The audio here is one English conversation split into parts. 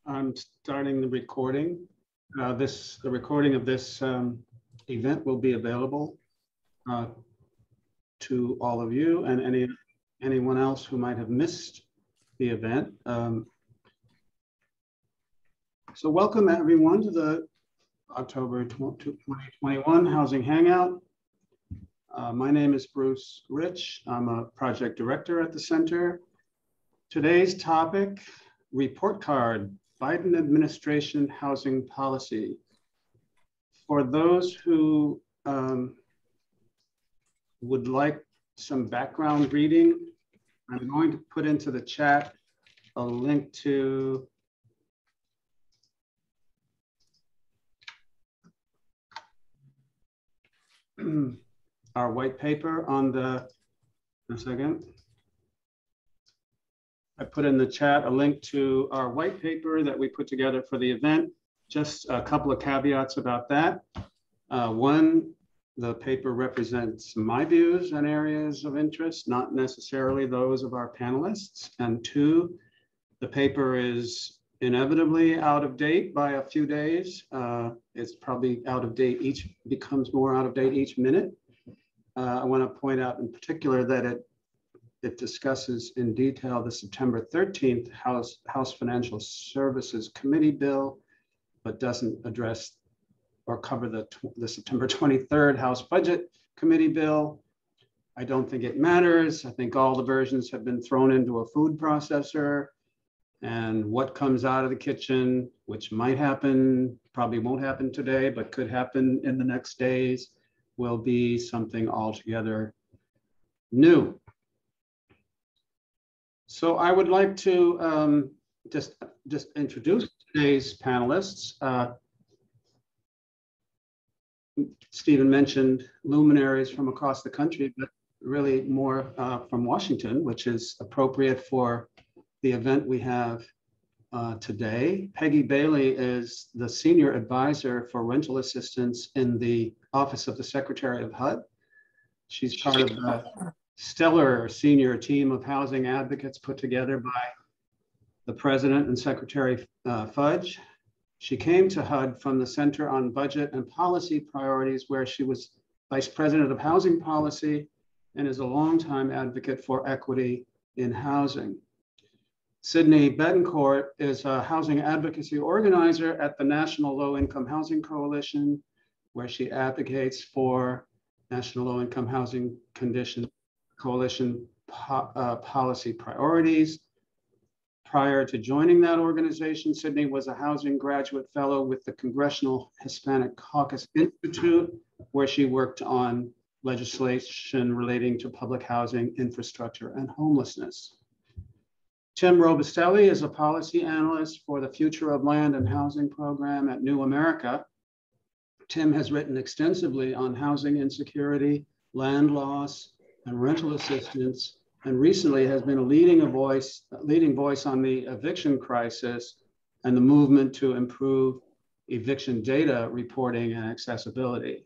I'm starting the recording. The recording of this event will be available to all of you and anyone else who might have missed the event. So welcome everyone to the October 2021 Housing Hangout. My name is Bruce Rich. I'm a project director at the center. Today's topic, report card, Biden administration housing policy. For those who would like some background reading, I'm going to put into the chat a link to our white paper on I put in the chat a link to our white paper that we put together for the event. Just a couple of caveats about that. One, the paper represents my views and areas of interest, not necessarily those of our panelists. And two, the paper is inevitably out of date by a few days. It's probably out of date becomes more out of date each minute. I want to point out in particular that it discusses in detail the September 13th House Financial Services Committee bill, but doesn't address or cover the September 23rd House Budget Committee bill. I don't think it matters. I think all the versions have been thrown into a food processor, and what comes out of the kitchen, which might happen, probably won't happen today, but could happen in the next days, will be something altogether new. So I would like to just introduce today's panelists. Stephen mentioned luminaries from across the country, but really more from Washington, which is appropriate for the event we have today. Peggy Bailey is the Senior Advisor for Rental Assistance in the Office of the Secretary of HUD. She's part of the stellar senior team of housing advocates put together by the President and Secretary Fudge. She came to HUD from the Center on Budget and Policy Priorities, where she was Vice President of Housing Policy and is a longtime advocate for equity in housing. Sydney Betancourt is a housing advocacy organizer at the National Low Income Housing Coalition, where she advocates for National Low Income Housing Coalition policy priorities. Prior to joining that organization, Sydney was a housing graduate fellow with the Congressional Hispanic Caucus Institute, where she worked on legislation relating to public housing, infrastructure, and homelessness. Tim Robustelli is a policy analyst for the Future of Land and Housing program at New America. Tim has written extensively on housing insecurity, land loss, and rental assistance, and recently has been a leading voice on the eviction crisis and the movement to improve eviction data reporting and accessibility.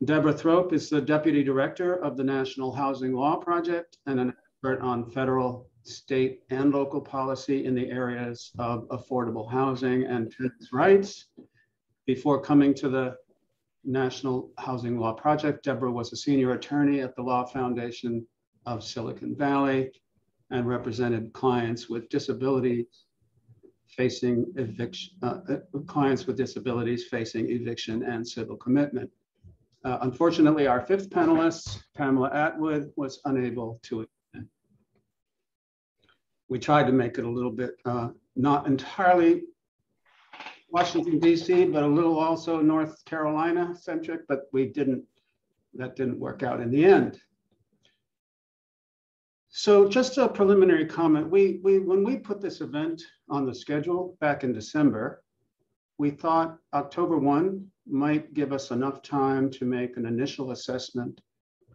Deborah Thrope is the Deputy Director of the National Housing Law Project and an expert on federal, state, and local policy in the areas of affordable housing and tenants' rights. Before coming to the National Housing Law Project, Deborah was a senior attorney at the Law Foundation of Silicon Valley and represented clients with disabilities facing eviction, and civil commitment. Unfortunately, our fifth panelist, Pamela Atwood, was unable to attend. We tried to make it a little bit not entirely Washington, D.C., but a little also North Carolina centric, but that didn't work out in the end. So just a preliminary comment. When we put this event on the schedule back in December, we thought October 1 might give us enough time to make an initial assessment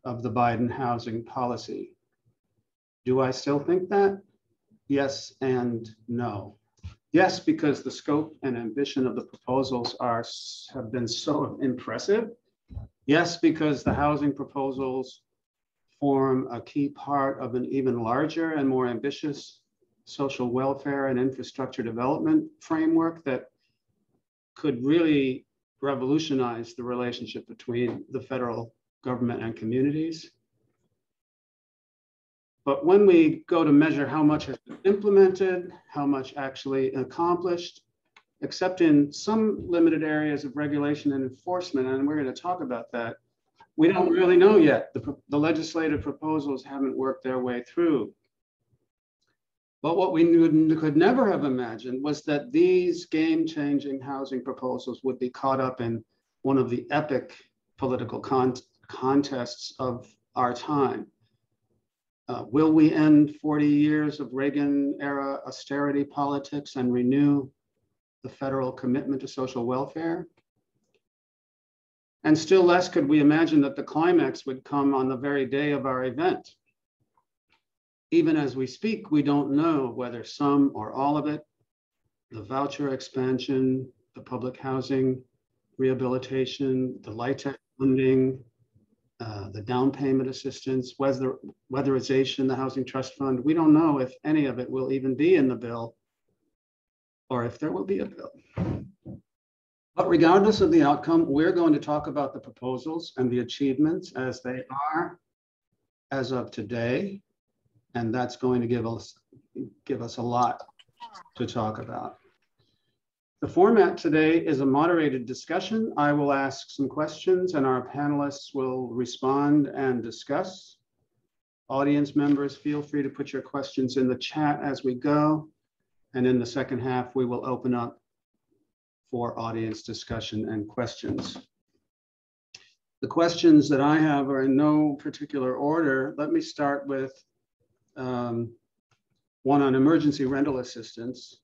of the Biden housing policy. Do I still think that? Yes and no. Yes, because the scope and ambition of the proposals have been so impressive. Yes, because the housing proposals form a key part of an even larger and more ambitious social welfare and infrastructure development framework that could really revolutionize the relationship between the federal government and communities. But when we go to measure how much has been implemented, how much actually accomplished, except in some limited areas of regulation and enforcement, and we're going to talk about that, we don't really know yet. The legislative proposals haven't worked their way through. But what we could never have imagined was that these game-changing housing proposals would be caught up in one of the epic political contests of our time. Will we end 40 years of Reagan-era austerity politics and renew the federal commitment to social welfare? And still less could we imagine that the climax would come on the very day of our event. Even as we speak, we don't know whether some or all of it, the voucher expansion, the public housing rehabilitation, the LIHTC funding, the down payment assistance, weatherization, the housing trust fund, we don't know if any of it will even be in the bill or if there will be a bill. But regardless of the outcome, we're going to talk about the proposals and the achievements as they are as of today. And that's going to give us a lot to talk about. The format today is a moderated discussion. I will ask some questions and our panelists will respond and discuss. Audience members, feel free to put your questions in the chat as we go. And in the second half, we will open up for audience discussion and questions. The questions that I have are in no particular order. Let me start with one on emergency rental assistance.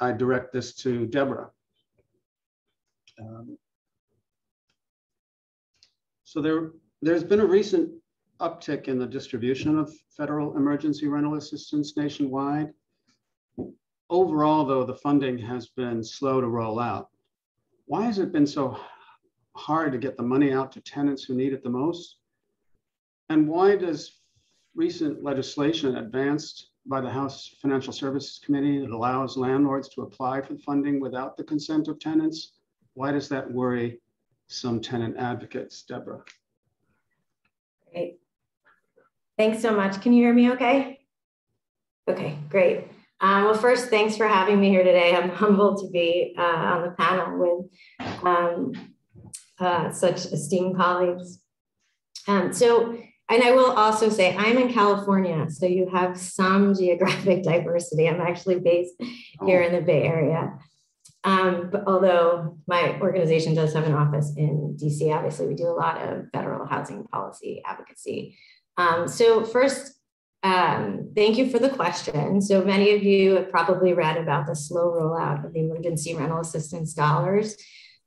I direct this to Deborah. So there's been a recent uptick in the distribution of federal emergency rental assistance nationwide. Overall, though, the funding has been slow to roll out. Why has it been so hard to get the money out to tenants who need it the most? And why does recent legislation advanced by the House Financial Services Committee that allows landlords to apply for funding without the consent of tenants, why does that worry some tenant advocates? Deborah. Great. Thanks so much. Can you hear me okay? Okay, great. Well, first, thanks for having me here today. I'm humbled to be on the panel with such esteemed colleagues. And I will also say I'm in California, so you have some geographic diversity. I'm actually based here in the Bay Area. But although my organization does have an office in DC, obviously we do a lot of federal housing policy advocacy. So first, thank you for the question. So many of you have probably read about the slow rollout of the emergency rental assistance dollars.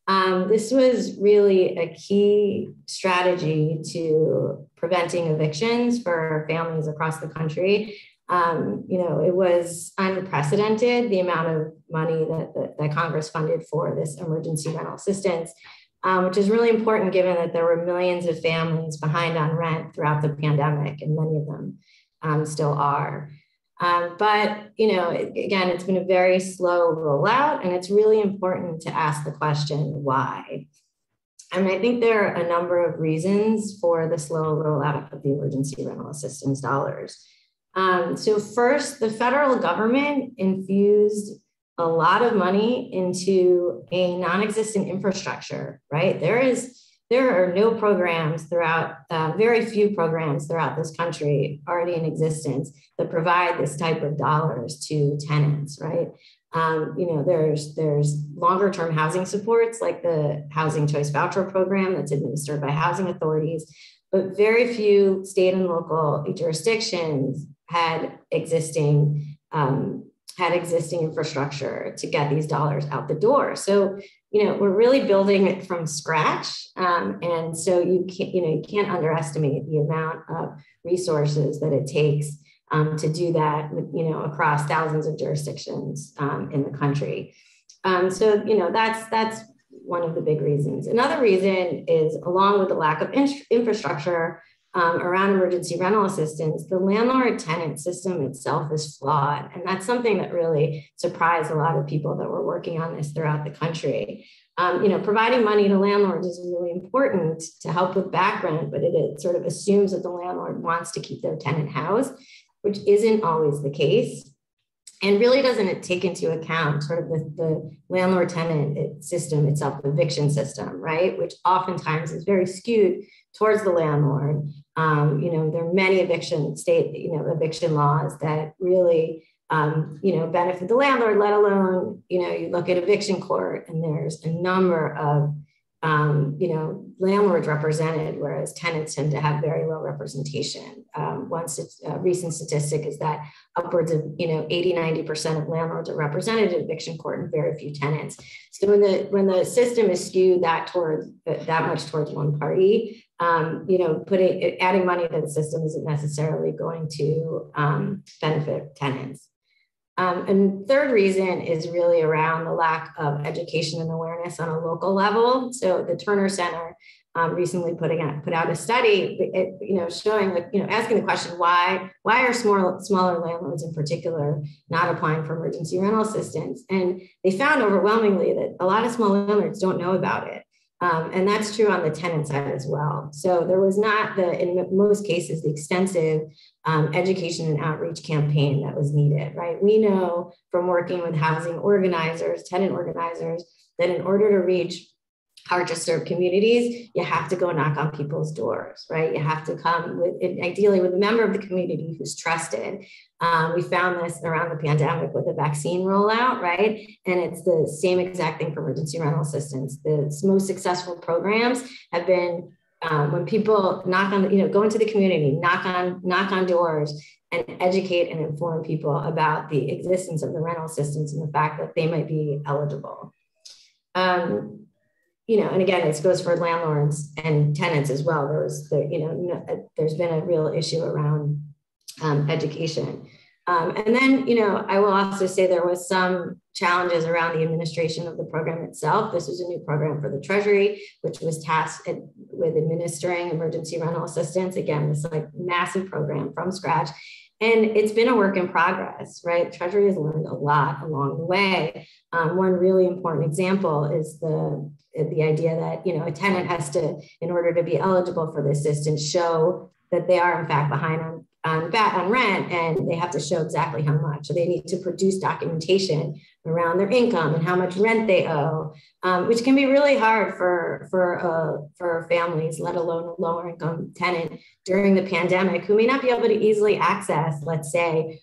This was really a key strategy to preventing evictions for families across the country. It was unprecedented, the amount of money that Congress funded for this emergency rental assistance, which is really important given that there were millions of families behind on rent throughout the pandemic, and many of them still are. But, again, it's been a very slow rollout, and it's really important to ask the question, why? And I think there are a number of reasons for the slow rollout of the emergency rental assistance dollars. So first, the federal government infused a lot of money into a non-existent infrastructure, right? There are no programs throughout, very few programs throughout this country already in existence that provide this type of dollars to tenants, right? There's longer term housing supports like the Housing Choice Voucher Program that's administered by housing authorities, but very few state and local jurisdictions had existing infrastructure to get these dollars out the door. So, we're really building it from scratch. And so you can't underestimate the amount of resources that it takes to do that, across thousands of jurisdictions in the country. So, that's one of the big reasons. Another reason is, along with the lack of infrastructure, around emergency rental assistance, the landlord-tenant system itself is flawed. And that's something that really surprised a lot of people that were working on this throughout the country. Providing money to landlords is really important to help with back rent, but it sort of assumes that the landlord wants to keep their tenant housed, which isn't always the case. And really doesn't take into account sort of the landlord-tenant system itself, the eviction system, right? Which oftentimes is very skewed towards the landlord. There are many eviction laws that really, benefit the landlord, let alone, you look at eviction court and there's a number of, landlords represented, whereas tenants tend to have very low representation. One recent statistic is that upwards of 80-90% of landlords are represented in eviction court and very few tenants. So when the system is skewed that much towards one party, adding money to the system isn't necessarily going to benefit tenants. And third reason is really around the lack of education and awareness on a local level. So the Turner Center recently put out a study, showing that, asking the question, why are smaller landlords in particular not applying for emergency rental assistance? And they found overwhelmingly that a lot of small landlords don't know about it. And that's true on the tenant side as well. So there was not in most cases, the extensive education and outreach campaign that was needed, right? We know from working with housing organizers, tenant organizers, that in order to reach hard to serve communities, you have to go knock on people's doors, right? You have to come ideally with a member of the community who's trusted. We found this around the pandemic with the vaccine rollout, right? And it's the same exact thing for emergency rental assistance. The most successful programs have been when people go into the community, knock on doors and educate and inform people about the existence of the rental assistance and the fact that they might be eligible. And again, this goes for landlords and tenants as well. There's been a real issue around education. And then, I will also say there was some challenges around the administration of the program itself. This was a new program for the Treasury, which was tasked with administering emergency rental assistance. Again, this massive program from scratch. And it's been a work in progress, right? Treasury has learned a lot along the way. One really important example is the idea that, a tenant has to, in order to be eligible for the assistance, show that they are in fact behind on rent, and they have to show exactly how much. So they need to produce documentation around their income and how much rent they owe, which can be really hard for families, let alone a lower income tenant during the pandemic, who may not be able to easily access, let's say,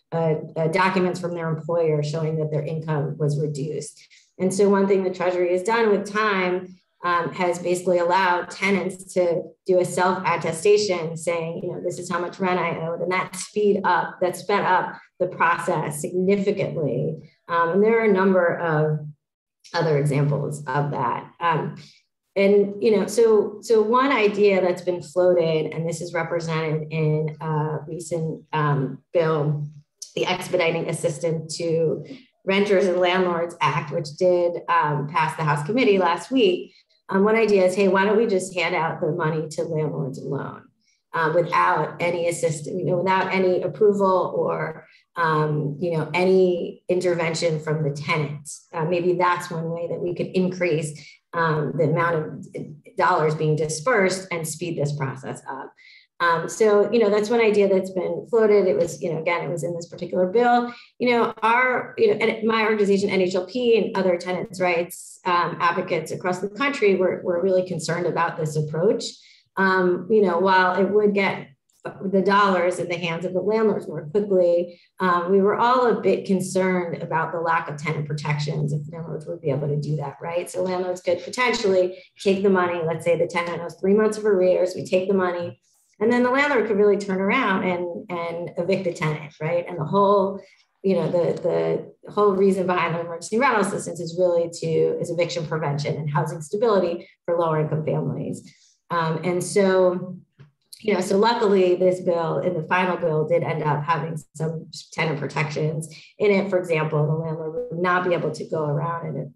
documents from their employer showing that their income was reduced. And so one thing the Treasury has done with time has basically allowed tenants to do a self-attestation saying, this is how much rent I owed, and that sped up the process significantly. And there are a number of other examples of that. So one idea that's been floated, and this is represented in a recent bill, the Expediting Assistance to Renters and Landlords Act, which did pass the House committee last week. One idea is, hey, why don't we just hand out the money to landlords alone without any assistance, without any approval or, any intervention from the tenants. Maybe that's one way that we could increase the amount of dollars being dispersed and speed this process up. So that's one idea that's been floated. It was, again, it was in this particular bill. My organization, NHLP, and other tenants' rights advocates across the country were really concerned about this approach. While it would get the dollars in the hands of the landlords more quickly, we were all a bit concerned about the lack of tenant protections if landlords would be able to do that, right? So landlords could potentially take the money. Let's say the tenant owes 3 months of arrears, we take the money, and then the landlord could really turn around and evict the tenant, right? And the whole, the whole reason behind the emergency rental assistance is really is eviction prevention and housing stability for lower income families. So luckily this bill, in the final bill, did end up having some tenant protections in it. For example, the landlord would not be able to turn around and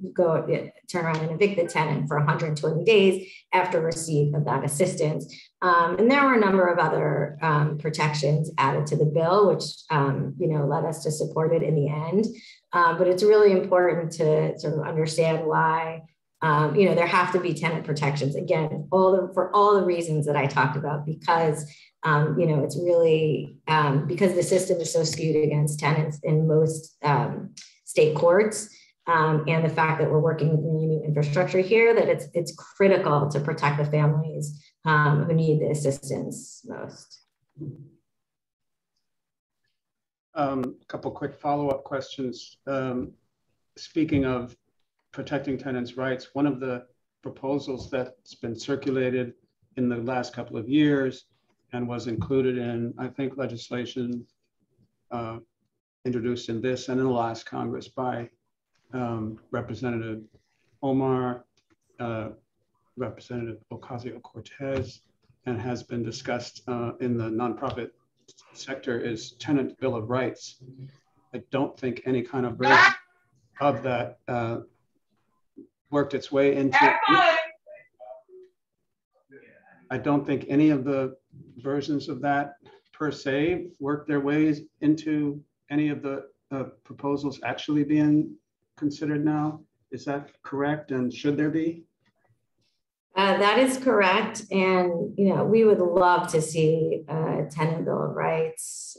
evict the tenant for 120 days after receipt of that assistance. And there were a number of other protections added to the bill, which led us to support it in the end. But it's really important to sort of understand why there have to be tenant protections. Again, for all the reasons that I talked about, because it's really because the system is so skewed against tenants in most state courts. And the fact that we're working with community infrastructure here, that it's critical to protect the families who need the assistance most. A couple quick follow-up questions. Speaking of protecting tenants' rights, one of the proposals that's been circulated in the last couple of years and was included in, I think, legislation introduced in this and in the last Congress by Representative Omar, Representative Ocasio-Cortez, and has been discussed in the nonprofit sector, is Tenant Bill of Rights. I don't think any kind of version of that worked its way into. I don't think any of the versions of that per se worked their ways into any of the proposals actually being considered now. Is that correct? And should there be? That is correct. And, we would love to see a tenant bill of rights.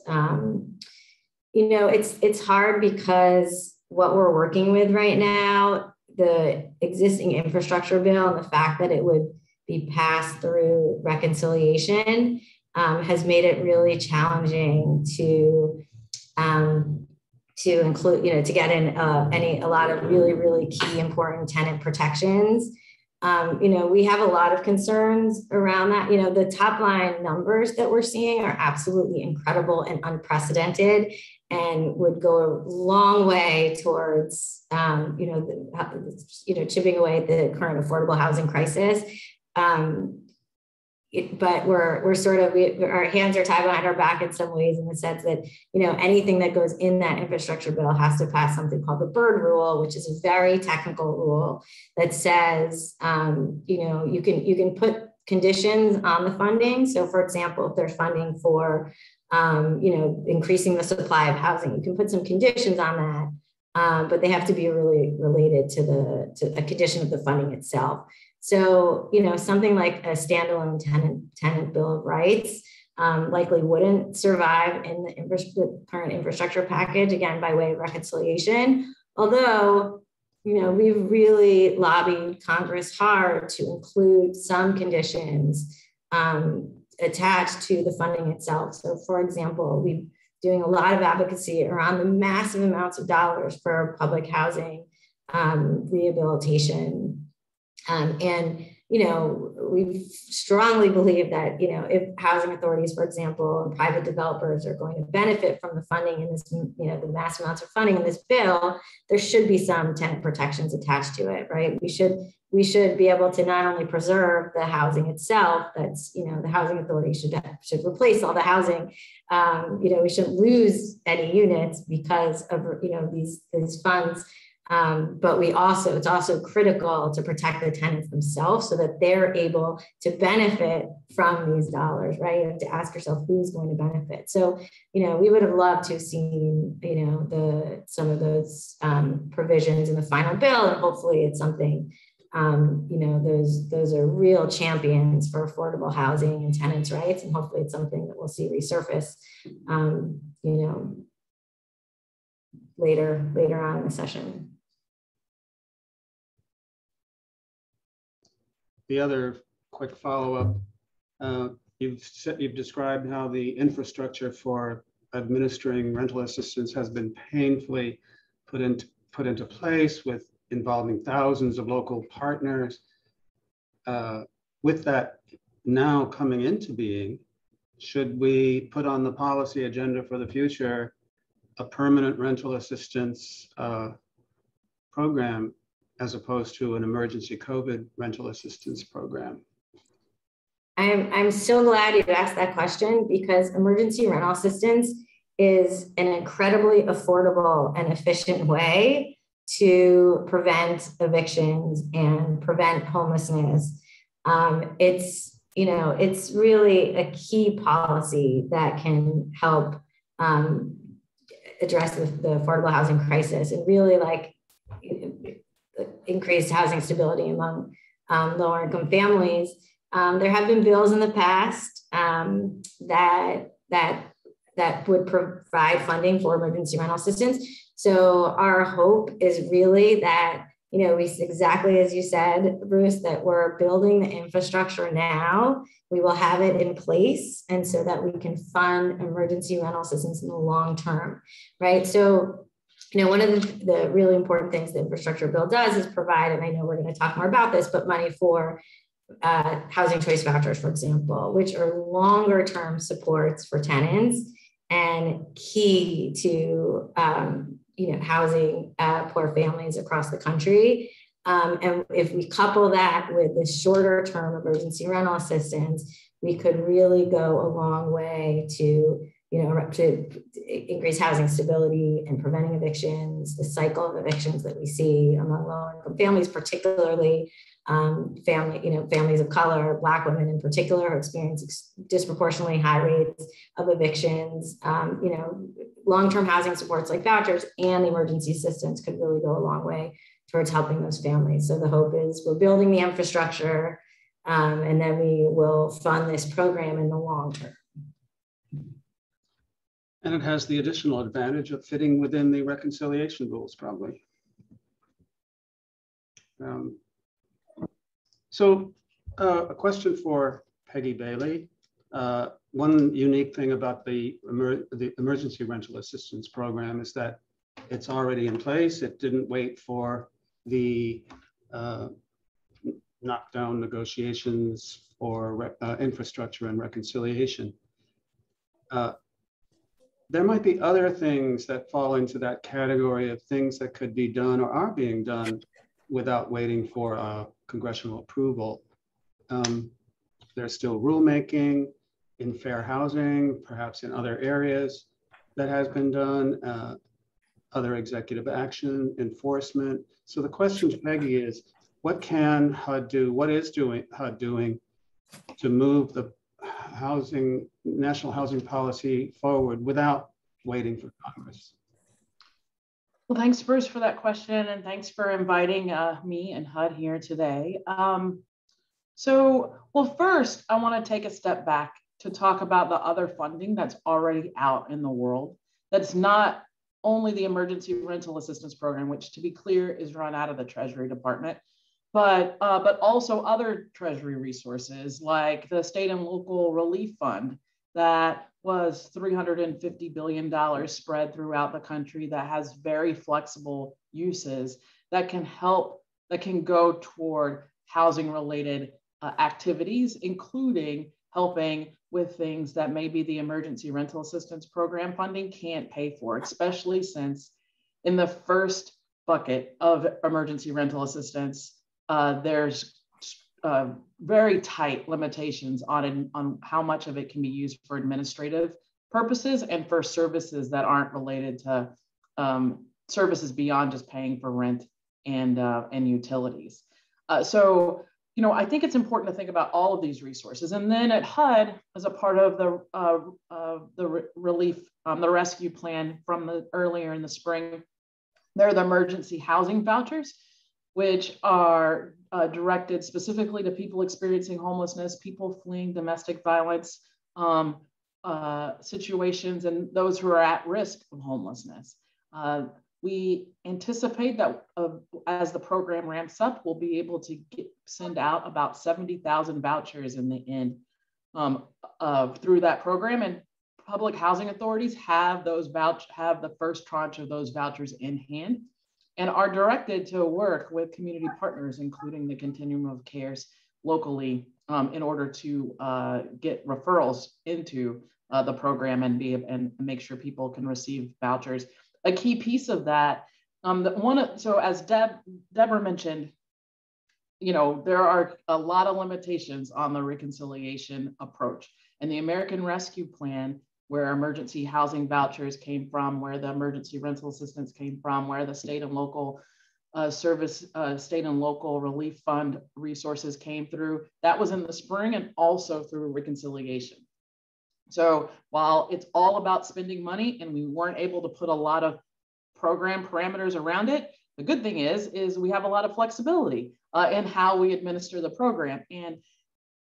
It's hard because what we're working with right now, the existing infrastructure bill and the fact that it would be passed through reconciliation has made it really challenging to include, to get in a lot of really, really key important tenant protections. We have a lot of concerns around that. The top line numbers that we're seeing are absolutely incredible and unprecedented, and would go a long way towards, chipping away at the current affordable housing crisis. But we're sort of, our hands are tied behind our back in some ways, in the sense that, anything that goes in that infrastructure bill has to pass something called the Bird Rule, which is a very technical rule that says, you can put conditions on the funding. So for example, if there's funding for, increasing the supply of housing, you can put some conditions on that, but they have to be really related to a condition of the funding itself. So, something like a standalone tenant bill of rights likely wouldn't survive in the current infrastructure package, again, by way of reconciliation. Although, we've really lobbied Congress hard to include some conditions attached to the funding itself. So, for example, we're doing a lot of advocacy around the massive amounts of dollars for public housing rehabilitation. We strongly believe that, if housing authorities, for example, and private developers are going to benefit from the funding in this, the mass amounts of funding in this bill, there should be some tenant protections attached to it, right? We should be able to not only preserve the housing itself, that's, the housing authority should replace all the housing. We shouldn't lose any units because of, these funds. But it's also critical to protect the tenants themselves so that they're able to benefit from these dollars, right? You have to ask yourself who's going to benefit. So, we would have loved to have seen, some of those provisions in the final bill, and hopefully it's something, those are real champions for affordable housing and tenants' rights, and hopefully it's something that we'll see resurface, later on in the session. The other quick follow-up, you've described how the infrastructure for administering rental assistance has been painfully put into place, with involving thousands of local partners. With that now coming into being, should we put on the policy agenda for the future a permanent rental assistance program, as opposed to an emergency COVID rental assistance program? I'm so glad you asked that question, because emergency rental assistance is an incredibly affordable and efficient way to prevent evictions and prevent homelessness. It's it's really a key policy that can help address the affordable housing crisis and really like increased housing stability among lower income families. There have been bills in the past that would provide funding for emergency rental assistance. So our hope is really that, exactly as you said, Bruce, that we're building the infrastructure now. We will have it in place, and so that we can fund emergency rental assistance in the long term, right? So, one of the really important things the infrastructure bill does is provide, and I know we're going to talk more about this, but money for housing choice vouchers, for example, which are longer term supports for tenants and key to housing poor families across the country. And if we couple that with the shorter term emergency rental assistance, we could really go a long way to increase housing stability and preventing evictions, the cycle of evictions that we see among low income families, particularly families of color, Black women in particular, who experience disproportionately high rates of evictions. Long-term housing supports like vouchers and the emergency assistance could really go a long way towards helping those families. So the hope is we're building the infrastructure, and then we will fund this program in the long term. And it has the additional advantage of fitting within the reconciliation rules, probably. So a question for Peggy Bailey. One unique thing about the emergency rental assistance program is that it's already in place. It didn't wait for the knockdown negotiations for infrastructure and reconciliation. There might be other things that fall into that category of things that could be done or are being done without waiting for congressional approval. There's still rulemaking in fair housing, perhaps in other areas that has been done, other executive action, enforcement. So the question to Peggy is, what can HUD do? What is HUD doing to move the national housing policy forward without waiting for Congress? Well, thanks, Bruce, for that question, and thanks for inviting me and HUD here today. Well, first, I want to take a step back to talk about the other funding that's already out in the world. That's not only the Emergency Rental Assistance Program, which, to be clear, is run out of the Treasury Department, but also other Treasury resources like the State and Local Relief Fund that was $350 billion spread throughout the country, that has very flexible uses that can help, that can go toward housing related activities, including helping with things that maybe the Emergency Rental Assistance Program funding can't pay for, especially since in the first bucket of emergency rental assistance, there's very tight limitations on how much of it can be used for administrative purposes and for services that aren't related to services beyond just paying for rent and utilities. So, I think it's important to think about all of these resources. And then at HUD, as a part of the relief, the rescue plan from earlier in the spring, there are the emergency housing vouchers, which are directed specifically to people experiencing homelessness, people fleeing domestic violence situations, and those who are at risk of homelessness. We anticipate that as the program ramps up, we'll be able to send out about 70,000 vouchers in the end through that program. And public housing authorities have the first tranche of those vouchers in hand and are directed to work with community partners, including the Continuum of Cares locally, in order to get referrals into the program and make sure people can receive vouchers. A key piece of that, so as Deborah mentioned, there are a lot of limitations on the reconciliation approach. And the American Rescue Plan, where emergency housing vouchers came from, where the emergency rental assistance came from, where the state and local state and local relief fund resources came through. That was in the spring and also through reconciliation. So while it's all about spending money and we weren't able to put a lot of program parameters around it, the good thing is we have a lot of flexibility in how we administer the program. And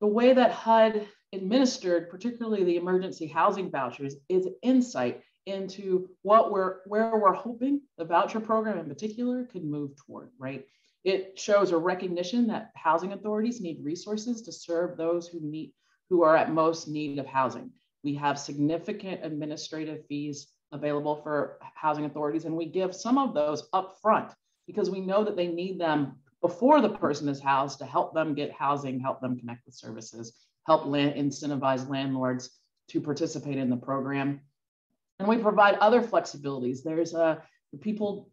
the way that HUD administered, particularly the emergency housing vouchers, is insight into where we're hoping the voucher program in particular could move toward, right? It shows a recognition that housing authorities need resources to serve those who are at most need of housing. We have significant administrative fees available for housing authorities, and we give some of those up front because we know that they need them before the person is housed to help them get housing, help them connect with services, help incentivize landlords to participate in the program. And we provide other flexibilities. There's people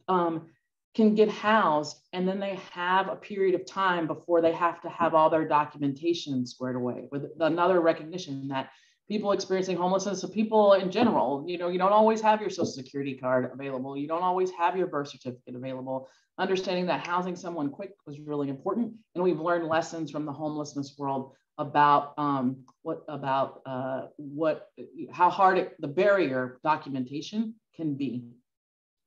can get housed and then they have a period of time before they have to have all their documentation squared away, with another recognition that people experiencing homelessness, so people in general, you don't always have your Social Security card available. You don't always have your birth certificate available. Understanding that housing someone quick was really important. And we've learned lessons from the homelessness world about how hard the barrier documentation can be.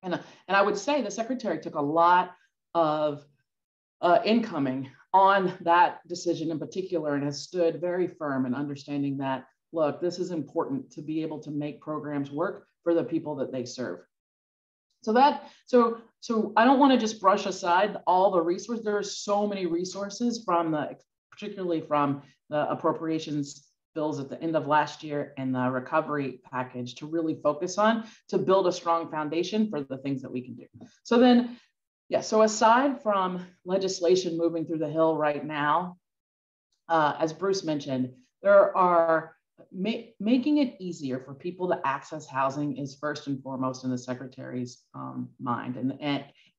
And I would say the secretary took a lot of incoming on that decision in particular and has stood very firm in understanding that, look, this is important to be able to make programs work for the people that they serve. So I don't want to just brush aside all the resources. There are so many resources particularly from the appropriations bills at the end of last year and the recovery package to really focus on to build a strong foundation for the things that we can do. So then, so aside from legislation moving through the Hill right now, as Bruce mentioned, there are making it easier for people to access housing is first and foremost in the secretary's mind, and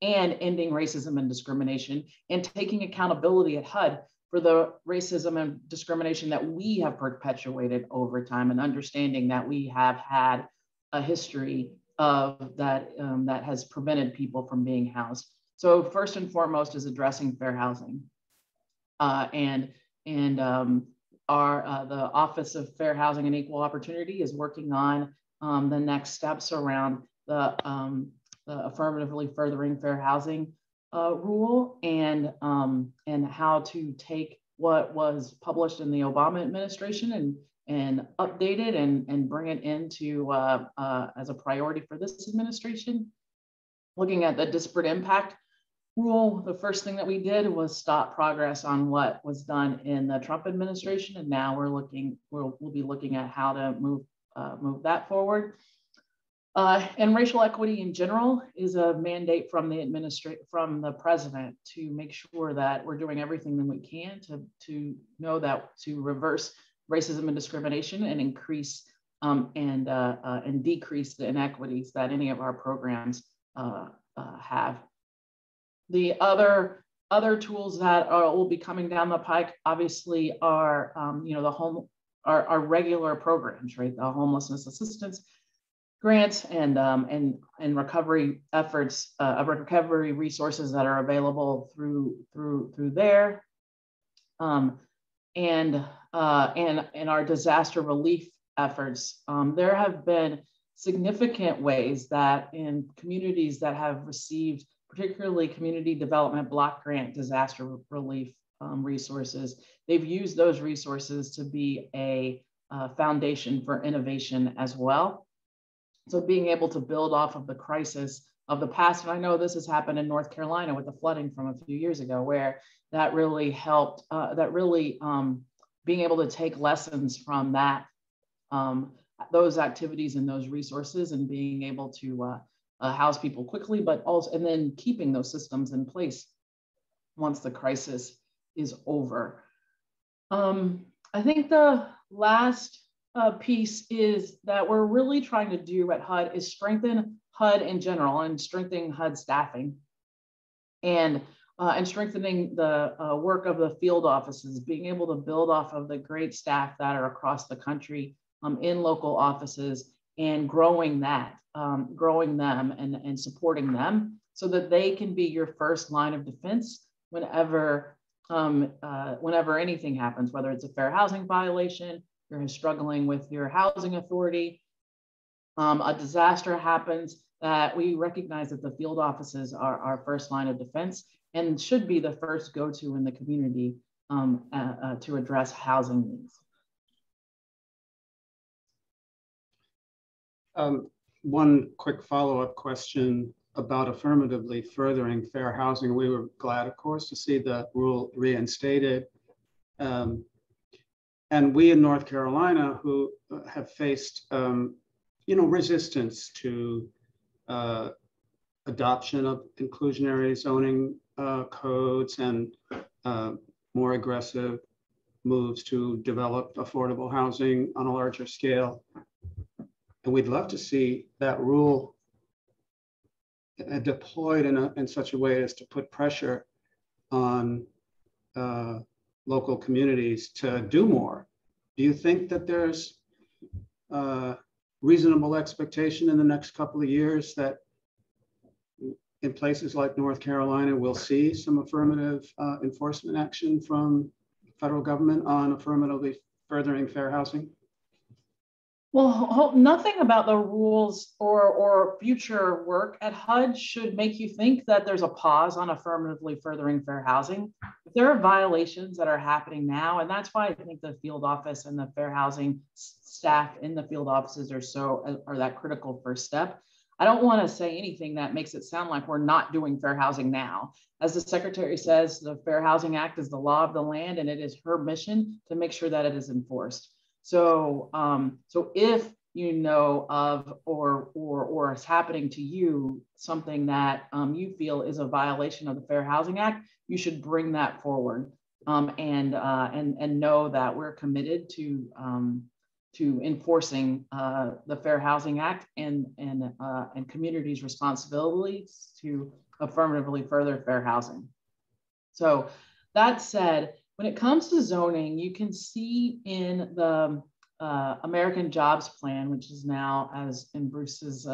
ending racism and discrimination and taking accountability at HUD for the racism and discrimination that we have perpetuated over time, and understanding that we have had a history of that that has prevented people from being housed. So first and foremost is addressing fair housing, the Office of Fair Housing and Equal Opportunity is working on the next steps around the affirmatively furthering fair housing rule and how to take what was published in the Obama administration and update it and bring it into as a priority for this administration. Looking at the disparate impact rule, the first thing that we did was stop progress on what was done in the Trump administration, and now we'll be looking at how to move that forward. And racial equity in general is a mandate from the president to make sure that we're doing everything that we can to reverse racism and discrimination and increase and decrease the inequities that any of our programs have. The other tools that will be coming down the pike, obviously, are our regular programs, right? The homelessness assistance grants and recovery efforts, recovery resources that are available through there, and our disaster relief efforts. There have been significant ways that in communities that have received particularly community development block grant disaster relief resources, they've used those resources to be a foundation for innovation as well. So being able to build off of the crisis of the past, and I know this has happened in North Carolina with the flooding from a few years ago, where that really helped, being able to take lessons from that, those activities and those resources, and being able to house people quickly, but also, and then keeping those systems in place once the crisis is over. I think the last piece is that we're really trying to do at HUD is strengthen HUD in general and strengthening HUD staffing and strengthening the work of the field offices, being able to build off of the great staff that are across the country in local offices and growing them and supporting them so that they can be your first line of defense whenever anything happens, whether it's a fair housing violation, you're struggling with your housing authority, a disaster happens, that we recognize that the field offices are our first line of defense and should be the first go-to in the community to address housing needs. One quick follow-up question about affirmatively furthering fair housing. We were glad, of course, to see the rule reinstated. And we in North Carolina, who have faced resistance to adoption of inclusionary zoning codes and more aggressive moves to develop affordable housing on a larger scale. And we'd love to see that rule deployed in such a way as to put pressure on local communities to do more. Do you think that there's reasonable expectation in the next couple of years that in places like North Carolina, we'll see some affirmative enforcement action from federal government on affirmatively furthering fair housing? Well, nothing about the rules or future work at HUD should make you think that there's a pause on affirmatively furthering fair housing. There are violations that are happening now, and that's why I think the field office and the fair housing staff in the field offices are that critical first step. I don't want to say anything that makes it sound like we're not doing fair housing now. As the Secretary says, the Fair Housing Act is the law of the land, and it is her mission to make sure that it is enforced. So if you know of or is happening to you something that you feel is a violation of the Fair Housing Act, you should bring that forward and know that we're committed to enforcing the Fair Housing Act and communities' responsibilities to affirmatively further fair housing. So that said, when it comes to zoning, you can see in the American Jobs Plan, which is now, as in Bruce's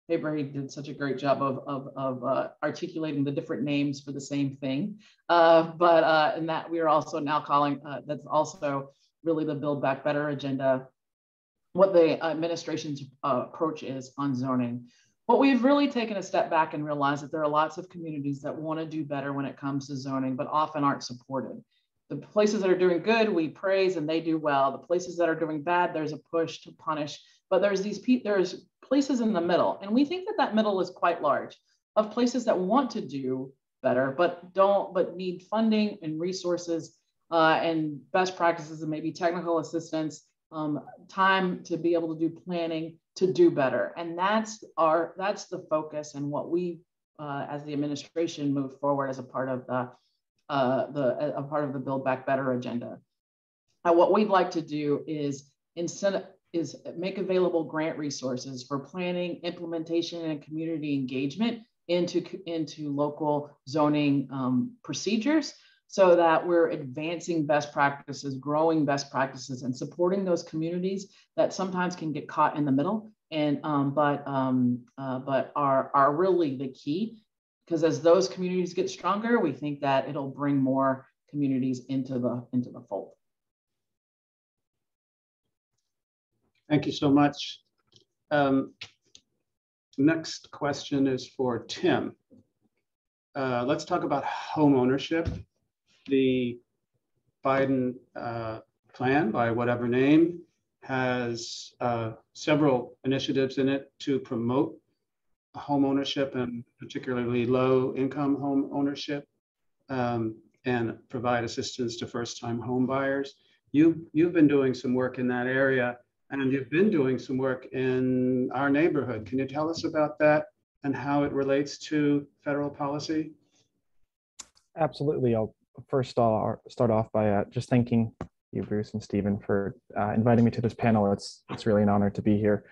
paper, he did such a great job of articulating the different names for the same thing. And that we are also now calling, that's also really the Build Back Better agenda, what the administration's approach is on zoning. But we've really taken a step back and realized that there are lots of communities that want to do better when it comes to zoning, but often aren't supported. The places that are doing good, we praise and they do well. The places that are doing bad, there's a push to punish. But there's places in the middle. And we think that middle is quite large, of places that want to do better, but need funding and resources and best practices and maybe technical assistance, time to be able to do planning to do better. And that's the focus and what we as the administration move forward as a part of the Build Back Better agenda. What we'd like to do is make available grant resources for planning, implementation, and community engagement into local zoning procedures, so that we're advancing best practices, growing best practices, and supporting those communities that sometimes can get caught in the middle, and but are really the key. Because as those communities get stronger, we think that it'll bring more communities into the fold. Thank you so much. Next question is for Tim. Let's talk about home ownership. The Biden plan, by whatever name, has several initiatives in it to promote home ownership, and particularly low-income home ownership, and provide assistance to first-time home buyers. You've been doing some work in that area, and you've been doing some work in our neighborhood. Can you tell us about that and how it relates to federal policy? Absolutely. I'll first start off by just thanking you, Bruce and Stephen, for inviting me to this panel. It's really an honor to be here,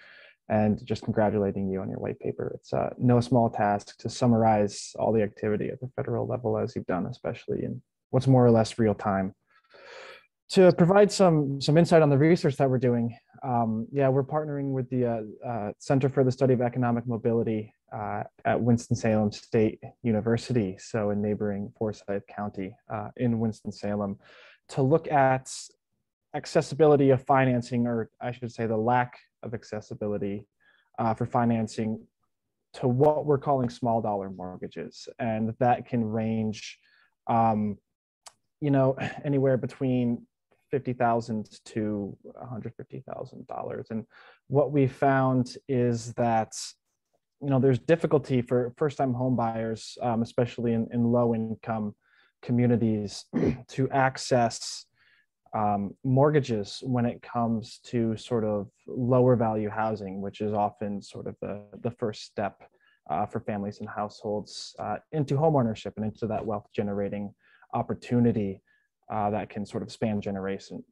and just congratulating you on your white paper. It's no small task to summarize all the activity at the federal level as you've done, especially in what's more or less real time. To provide some insight on the research that we're doing, yeah, we're partnering with the Center for the Study of Economic Mobility at Winston-Salem State University, so in neighboring Forsyth County in Winston-Salem, to look at accessibility of financing, or I should say the lack of accessibility for financing to what we're calling small dollar mortgages. And that can range, anywhere between $50,000 to $150,000. And what we found is that, there's difficulty for first-time home buyers, especially in low-income communities, to access mortgages when it comes to sort of lower value housing, which is often sort of the first step for families and households into homeownership and into that wealth generating opportunity that can sort of span generations,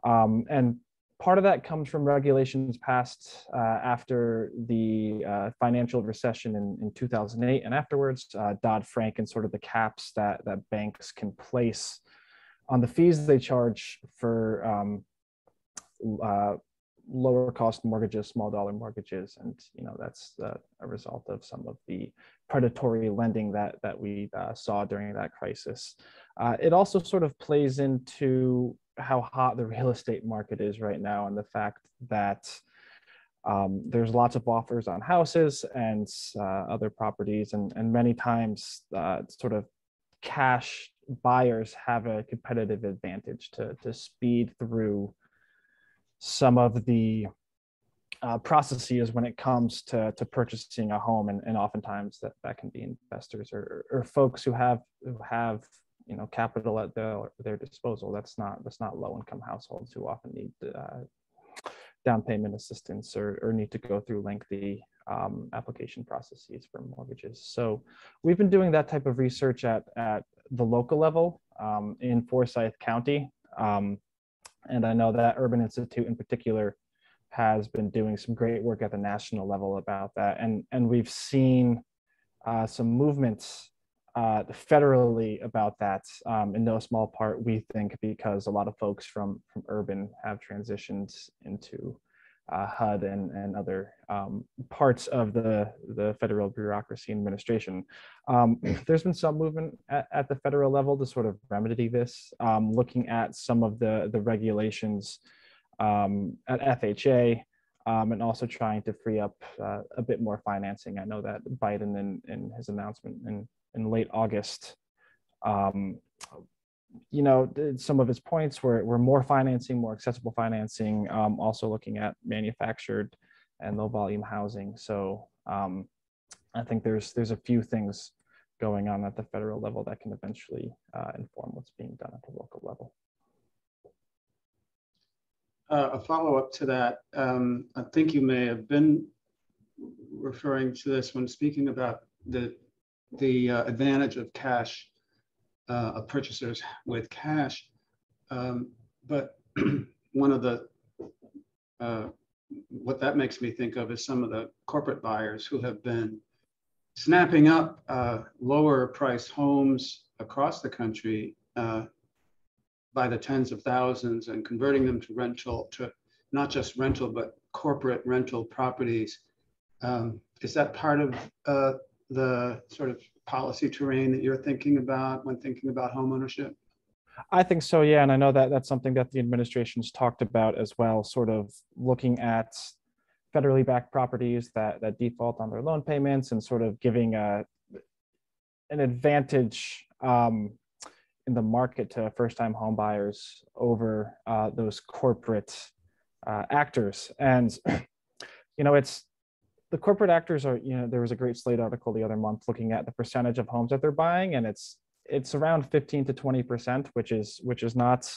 and part of that comes from regulations passed after the financial recession in 2008 and afterwards, Dodd-Frank, and sort of the caps that banks can place on the fees they charge for lower cost mortgages, small dollar mortgages. And, that's a result of some of the predatory lending that we saw during that crisis. It also sort of plays into how hot the real estate market is right now, and the fact that there's lots of offers on houses and other properties, and many times sort of cash buyers have a competitive advantage to speed through some of the processes when it comes to purchasing a home, and oftentimes that can be investors or folks who have capital at their disposal. That's not low income households who often need down payment assistance or need to go through lengthy application processes for mortgages. So we've been doing that type of research at the local level in Forsyth County. And I know that Urban Institute in particular has been doing some great work at the national level about that. And we've seen some movements federally about that, in no small part, we think, because a lot of folks from urban have transitioned into HUD and other parts of the federal bureaucracy and administration. There's been some movement at the federal level to sort of remedy this, looking at some of the regulations at FHA, and also trying to free up a bit more financing. I know that Biden in his announcement in late August, some of his points were more financing, more accessible financing, also looking at manufactured and low volume housing. So I think there's a few things going on at the federal level that can eventually inform what's being done at the local level. A follow-up to that, I think you may have been referring to this when speaking about the advantage of cash, of purchasers with cash. But one of the, what that makes me think of is some of the corporate buyers who have been snapping up lower priced homes across the country by the tens of thousands and converting them to rental, to not just rental, but corporate rental properties. Is that part of the sort of policy terrain that you're thinking about when thinking about home ownership? I think so, yeah. And I know that that's something that the administration's talked about as well, sort of looking at federally backed properties that default on their loan payments and sort of giving an advantage in the market to first-time home buyers over those corporate actors. And, it's the corporate actors are, there was a great Slate article the other month looking at the percentage of homes that they're buying, and it's around 15 to 20%, which is not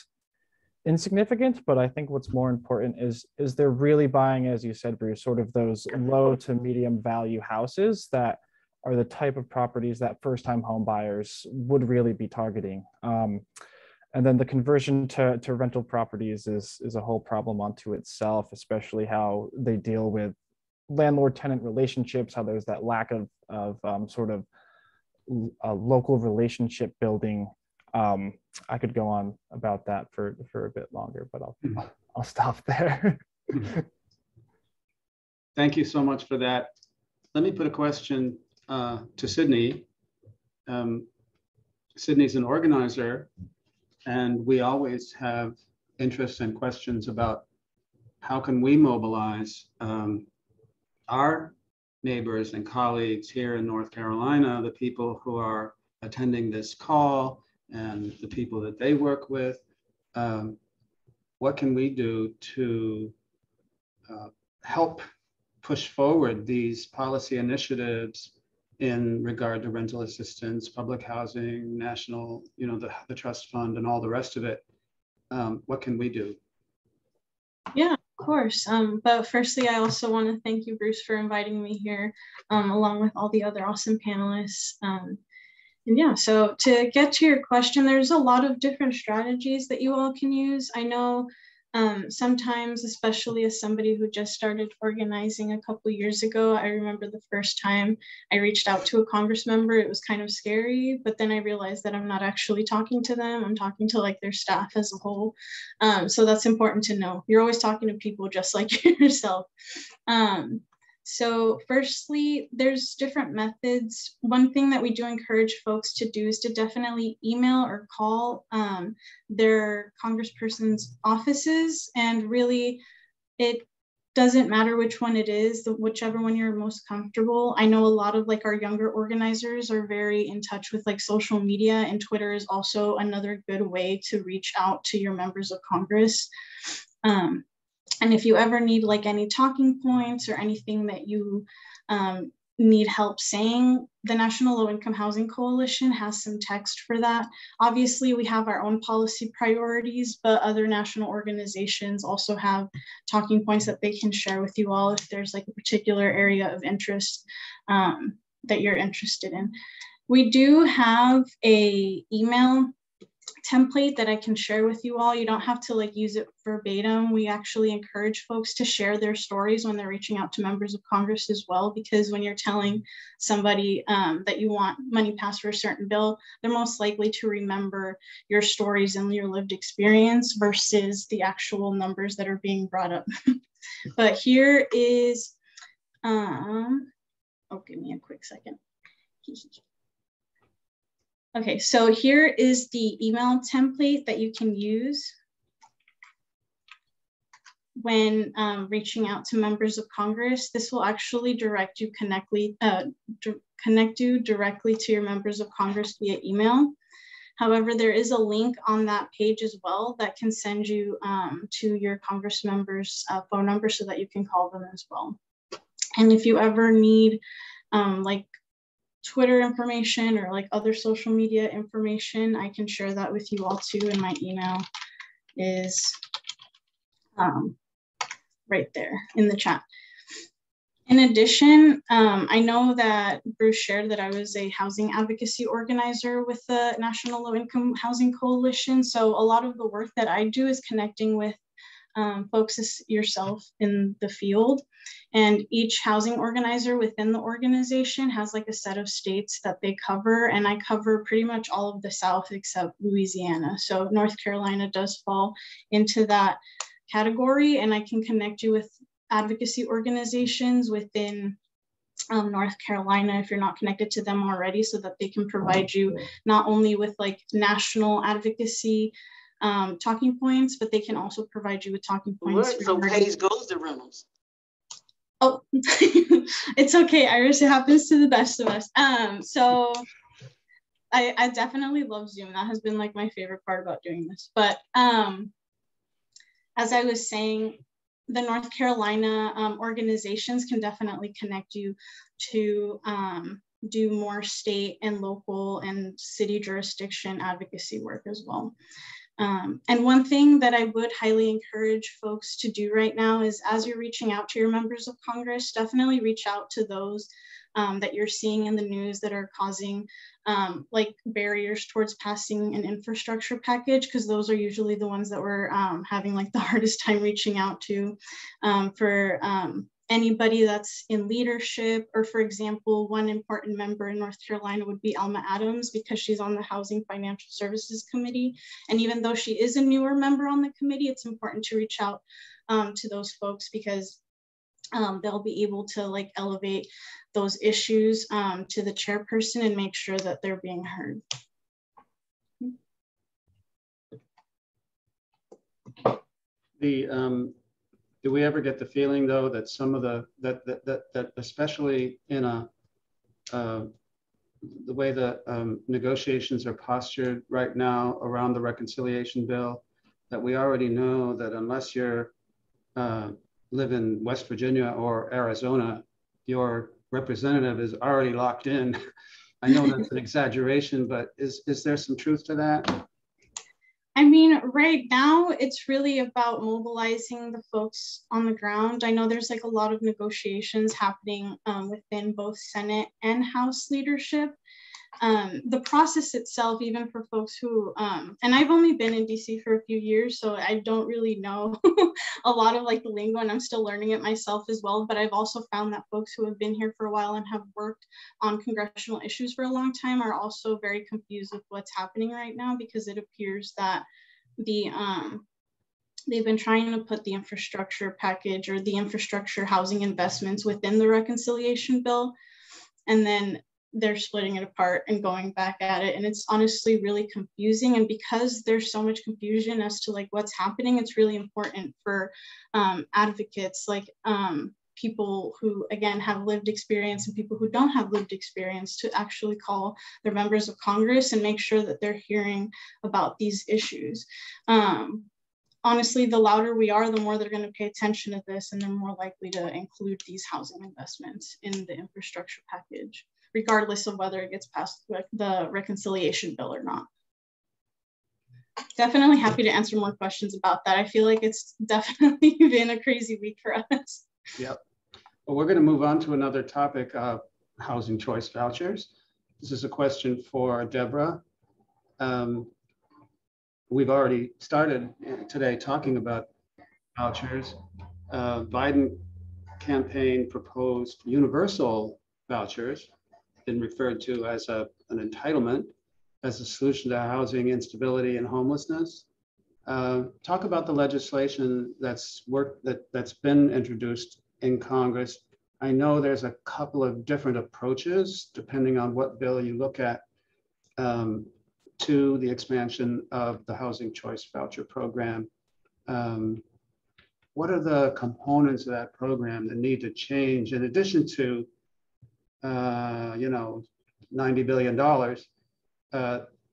insignificant. But I think what's more important is they're really buying, as you said, Bruce, sort of those low to medium value houses that are the type of properties that first-time home buyers would really be targeting. And then the conversion to rental properties is a whole problem unto itself, especially how they deal with landlord-tenant relationships, how there's that lack of sort of a local relationship building I could go on about that for a bit longer, but I'll stop there. Thank you so much for that. Let me put a question to Sydney. Sydney's an organizer, and we always have interest and questions about how can we mobilize our neighbors and colleagues here in North Carolina, the people who are attending this call and the people that they work with. What can we do to help push forward these policy initiatives in regard to rental assistance, public housing, national, the trust fund and all the rest of it? What can we do? Yeah, of course. But firstly, I also want to thank you, Bruce, for inviting me here, along with all the other awesome panelists. And yeah, so to get to your question, there's a lot of different strategies that you all can use. I know sometimes, especially as somebody who just started organizing a couple years ago, I remember the first time I reached out to a Congress member, it was kind of scary, but then I realized that I'm not actually talking to them, I'm talking to like their staff as a whole. So that's important to know. You're always talking to people just like yourself. So firstly, there's different methods. One thing that we do encourage folks to do is to definitely email or call their congressperson's offices. And really, it doesn't matter which one it is, whichever one you're most comfortable. I know a lot of like our younger organizers are very in touch with like social media, and Twitter is also another good way to reach out to your members of Congress. And if you ever need like any talking points or anything that you need help saying, the National Low Income Housing Coalition has some text for that. Obviously, we have our own policy priorities, but other national organizations also have talking points that they can share with you all if there's like a particular area of interest that you're interested in. We do have a email template that I can share with you all. You don't have to like use it verbatim. We actually encourage folks to share their stories when they're reaching out to members of Congress as well, because when you're telling somebody that you want money passed for a certain bill, they're most likely to remember your stories and your lived experience versus the actual numbers that are being brought up. But here is, oh, give me a quick second. Okay, so here is the email template that you can use when reaching out to members of Congress. This will actually connect you directly to your members of Congress via email. However, there is a link on that page as well that can send you to your Congress members' phone number so that you can call them as well. And if you ever need like Twitter information or like other social media information, I can share that with you all too. And my email is right there in the chat. In addition, I know that Bruce shared that I was a housing advocacy organizer with the National Low Income Housing Coalition. So a lot of the work that I do is connecting with folks as yourself in the field. And each housing organizer within the organization has like a set of states that they cover. And I cover pretty much all of the South except Louisiana. So North Carolina does fall into that category. And I can connect you with advocacy organizations within North Carolina if you're not connected to them already, so that they can provide you not only with like national advocacy talking points, but they can also provide you with talking points. So Paige goes to Reynolds. Oh, it's okay, Iris. It happens to the best of us. So I definitely love Zoom. That has been like my favorite part about doing this. But as I was saying, the North Carolina organizations can definitely connect you to do more state and local and city jurisdiction advocacy work as well. And one thing that I would highly encourage folks to do right now is, as you're reaching out to your members of Congress, definitely reach out to those that you're seeing in the news that are causing like barriers towards passing an infrastructure package, because those are usually the ones that we're having like the hardest time reaching out to for anybody that's in leadership, or for example, one important member in North Carolina would be Alma Adams, because she's on the Housing Financial Services Committee. And even though she is a newer member on the committee, it's important to reach out to those folks, because they'll be able to like elevate those issues to the chairperson and make sure that they're being heard. Do we ever get the feeling though that some of that especially in the way the negotiations are postured right now around the reconciliation bill, that we already know that unless you're live in West Virginia or Arizona, your representative is already locked in? I know that's an exaggeration, but is there some truth to that? I mean, right now, it's really about mobilizing the folks on the ground. I know there's like a lot of negotiations happening within both Senate and House leadership. The process itself, even for folks who, and I've only been in DC for a few years, so I don't really know a lot of like the lingo, and I'm still learning it myself as well. But I've also found that folks who have been here for a while and have worked on congressional issues for a long time are also very confused with what's happening right now, because it appears that they've been trying to put the infrastructure package or the infrastructure housing investments within the reconciliation bill, and then they're splitting it apart and going back at it. And it's honestly really confusing. And because there's so much confusion as to like what's happening, it's really important for advocates, like people who, again, have lived experience and people who don't have lived experience, to actually call their members of Congress and make sure that they're hearing about these issues. Honestly, the louder we are, the more they're going to pay attention to this, and they're more likely to include these housing investments in the infrastructure package, regardless of whether it gets past the reconciliation bill or not. Definitely happy to answer more questions about that. I feel like it's definitely been a crazy week for us. Yep. Well, we're going to move on to another topic, housing choice vouchers. This is a question for Deborah. We've already started today talking about vouchers. Biden campaign proposed universal vouchers, been referred to as an entitlement, as a solution to housing instability and homelessness. Talk about the legislation that's been introduced in Congress. I know there's a couple of different approaches depending on what bill you look at to the expansion of the housing choice voucher program. What are the components of that program that need to change in addition to $90 billion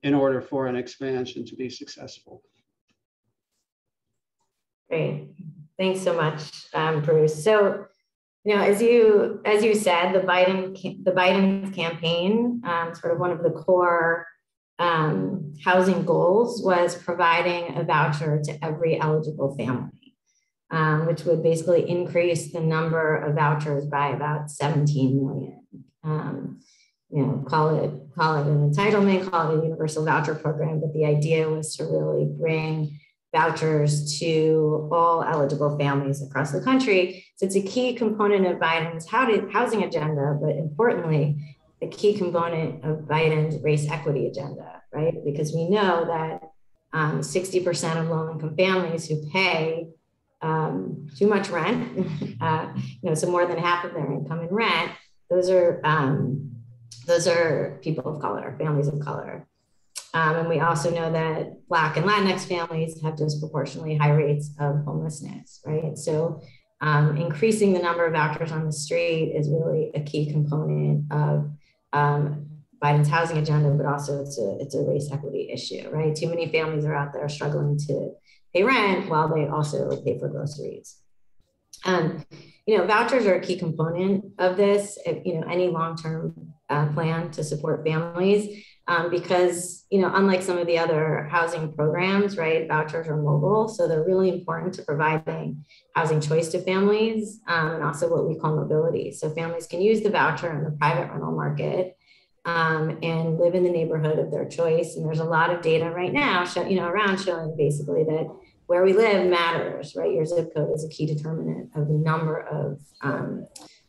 in order for an expansion to be successful? Great, thanks so much, Bruce. So, as you said, the Biden campaign, sort of one of the core housing goals was providing a voucher to every eligible family, which would basically increase the number of vouchers by about 17 million. Call it an entitlement, call it a universal voucher program, but the idea was to really bring vouchers to all eligible families across the country. So it's a key component of Biden's housing agenda, but importantly, a key component of Biden's race equity agenda, right? Because we know that 60% of low-income families who pay too much rent, so more than half of their income in rent, those are people of color, families of color. And we also know that Black and Latinx families have disproportionately high rates of homelessness, right? So increasing the number of vouchers on the street is really a key component of Biden's housing agenda, but also it's a race equity issue, right? Too many families are out there struggling to pay rent while they also pay for groceries. Vouchers are a key component of this, any long-term plan to support families, because, unlike some of the other housing programs, right, vouchers are mobile. So they're really important to providing housing choice to families, and also what we call mobility. So families can use the voucher in the private rental market and live in the neighborhood of their choice. And there's a lot of data right now, around showing basically that where we live matters, right? Your zip code is a key determinant of the number of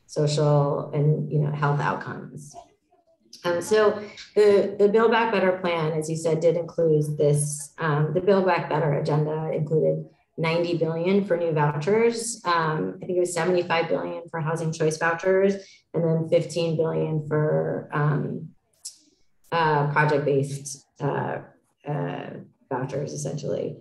social and health outcomes. So the Build Back Better plan, as you said, did include this. The Build Back Better agenda included $90 billion for new vouchers. I think it was $75 billion for housing choice vouchers, and then $15 billion for project-based vouchers, essentially.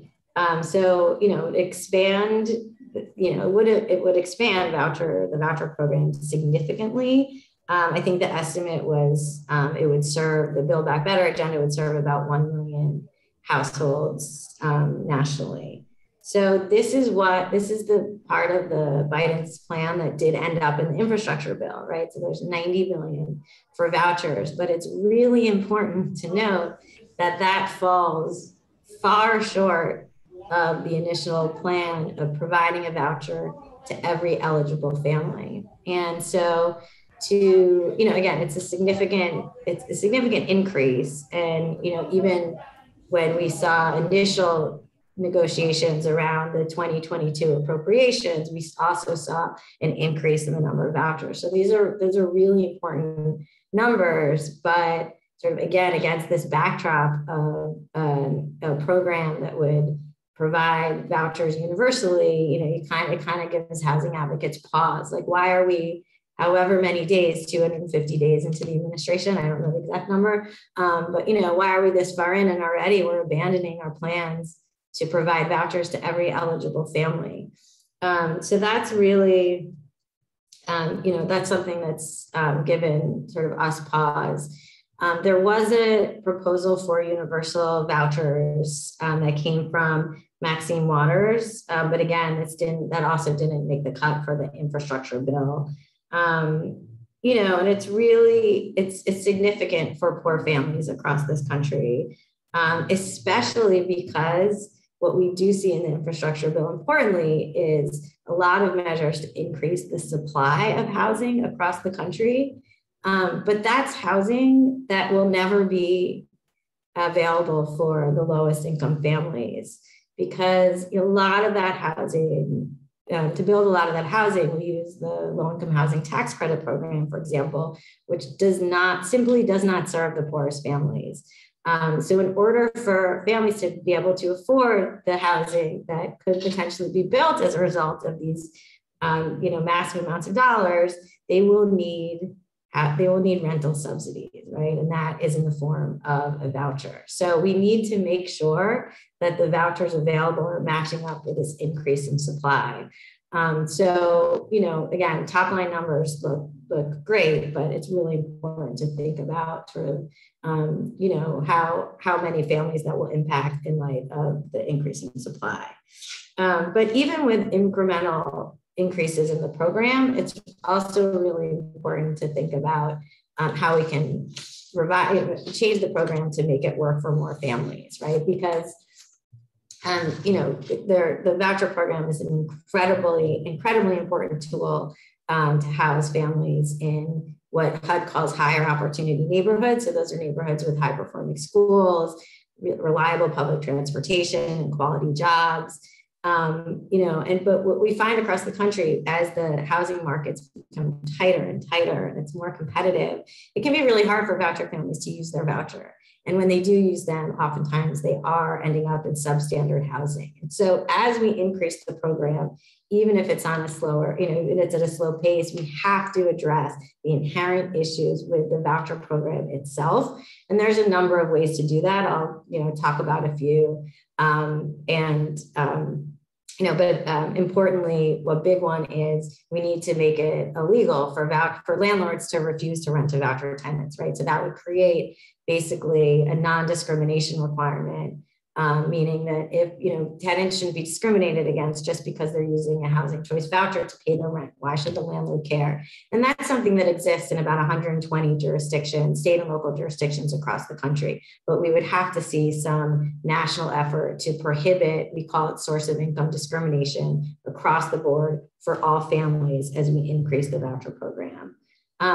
So expand. It would expand the voucher program significantly. I think the estimate was the Build Back Better agenda would serve about 1 million households nationally. So this is the part of the Biden's plan that did end up in the infrastructure bill, right? So there's $90 billion for vouchers, but it's really important to note that falls far short of the initial plan of providing a voucher to every eligible family. And so again, it's a significant increase. And, even when we saw initial negotiations around the 2022 appropriations, we also saw an increase in the number of vouchers. So those are really important numbers, but sort of again, against this backdrop of a program that would provide vouchers universally, it kind of gives housing advocates pause. Like, why are we however many days, 250 days into the administration? I don't know the exact number, but why are we this far in and already we're abandoning our plans to provide vouchers to every eligible family? So that's really, that's something that's given sort of us pause. There was a proposal for universal vouchers that came from Maxine Waters, but again, that also didn't make the cut for the infrastructure bill. And it's significant for poor families across this country, especially because what we do see in the infrastructure bill, importantly, is a lot of measures to increase the supply of housing across the country. But that's housing that will never be available for the lowest income families, because a lot of that housing, to build a lot of that housing, we use the low-income housing tax credit program, for example, which simply does not serve the poorest families. So in order for families to be able to afford the housing that could potentially be built as a result of these, massive amounts of dollars, they will need rental subsidies, right? And that is in the form of a voucher. So we need to make sure that the vouchers available are matching up with this increase in supply. So, again, top line numbers look great, but it's really important to think about sort of, how many families that will impact in light of the increase in supply. But even with incremental increases in the program, it's also really important to think about how we can change the program to make it work for more families, right? Because the voucher program is an incredibly important tool to house families in what HUD calls higher opportunity neighborhoods. So those are neighborhoods with high performing schools, reliable public transportation, and quality jobs. But what we find across the country, as the housing markets become tighter and tighter and it's more competitive, it can be really hard for voucher families to use their voucher. And when they do use them, oftentimes they are ending up in substandard housing. And so as we increase the program, even if it's on a slower, even if it's at a slow pace, we have to address the inherent issues with the voucher program itself. And there's a number of ways to do that. I'll, talk about a few. Importantly, a big one is we need to make it illegal for landlords to refuse to rent to voucher tenants, right? So that would create basically a non-discrimination requirement, meaning that if tenants shouldn't be discriminated against just because they're using a housing choice voucher to pay their rent. Why should the landlord care? And that's something that exists in about 120 jurisdictions, state and local jurisdictions across the country. But we would have to see some national effort to prohibit, we call it source of income discrimination, across the board for all families as we increase the voucher program.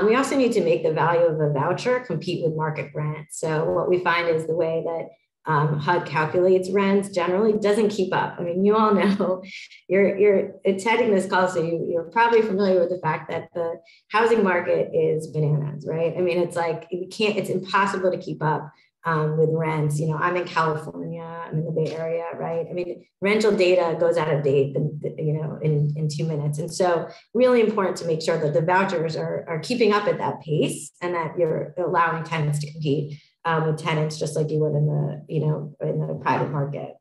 We also need to make the value of a voucher compete with market rent. So what we find is the way that HUD calculates rents generally doesn't keep up. I mean, you all know, you're attending this call, so you're probably familiar with the fact that the housing market is bananas, right? I mean, it's like, it's impossible to keep up with rents. You know, I'm in California, I'm in the Bay Area, right? I mean, rental data goes out of date, you know, in 2 minutes. And so really important to make sure that the vouchers are keeping up at that pace and that you're allowing tenants to compete with tenants just like you would in the, you know, in the private market.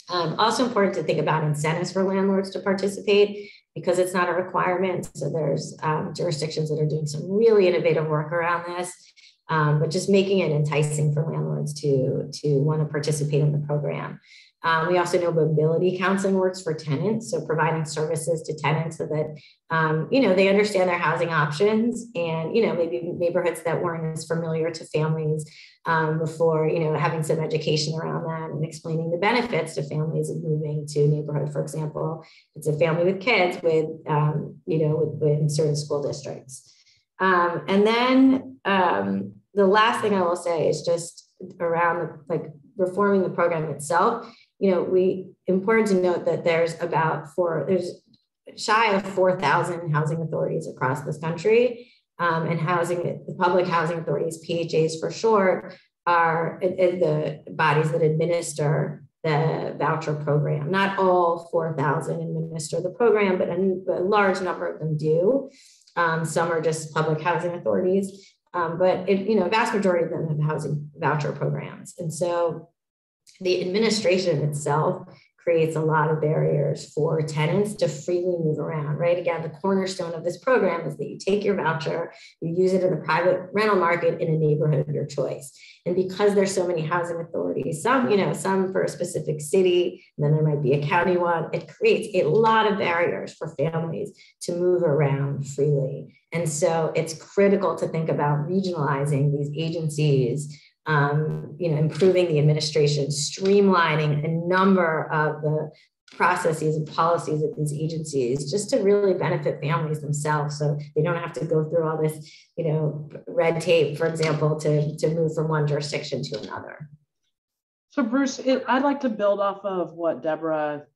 Also important to think about incentives for landlords to participate because it's not a requirement. So there's jurisdictions that are doing some really innovative work around this. But just making it enticing for landlords to want to participate in the program. We also know mobility counseling works for tenants, so providing services to tenants so that you know, they understand their housing options, and you know, maybe neighborhoods that weren't as familiar to families before, you know, having some education around that and explaining the benefits to families of moving to a neighborhood. For example, it's a family with kids with you know, with certain school districts. And then the last thing I will say is just around like reforming the program itself. You know, important to note that there's there's shy of 4,000 housing authorities across this country, and the public housing authorities, PHAs for short, are the bodies that administer the voucher program. Not all 4,000 administer the program, but a large number of them do. Some are just public housing authorities, but you know, a vast majority of them have housing voucher programs. And so the administration itself creates a lot of barriers for tenants to freely move around, right? Again, the cornerstone of this program is that you take your voucher, you use it in the private rental market in a neighborhood of your choice. And because there's so many housing authorities, some, you know, some for a specific city, and then there might be a county one, it creates a lot of barriers for families to move around freely. And so it's critical to think about regionalizing these agencies, you know, improving the administration, streamlining a number of the processes and policies of these agencies just to really benefit families themselves, so they don't have to go through all this, you know, red tape, for example, to move from one jurisdiction to another. So Bruce, I'd like to build off of what Deborah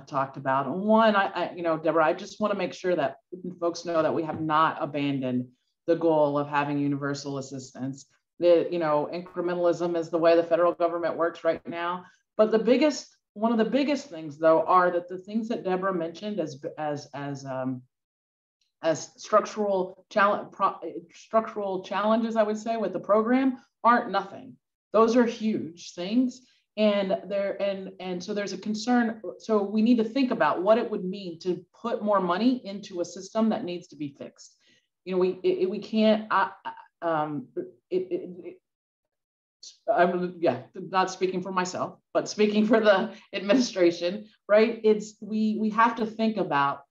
talked about. And one, you know, Deborah, I just want to make sure that folks know that we have not abandoned the goal of having universal assistance. You know, incrementalism is the way the federal government works right now. But one of the biggest things, though, are that the things that Deborah mentioned as structural challenges, I would say, with the program aren't nothing. Those are huge things, and so there's a concern. So we need to think about what it would mean to put more money into a system that needs to be fixed. You know, we can't. I'm not speaking for myself, but speaking for the administration, right? We have to think about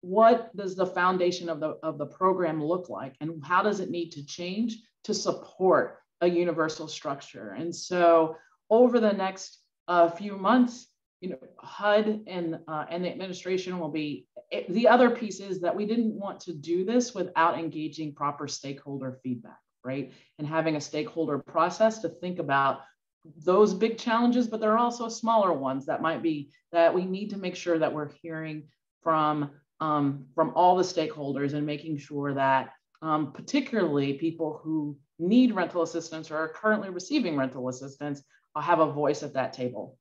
what does the foundation of the program look like, and how does it need to change to support a universal structure. And so over the next few months, you know, HUD and the administration will be, the other piece is that we didn't want to do this without engaging proper stakeholder feedback, right? And having a stakeholder process to think about those big challenges, but there are also smaller ones that might be that we need to make sure that we're hearing from all the stakeholders, and making sure that particularly people who need rental assistance or are currently receiving rental assistance have a voice at that table.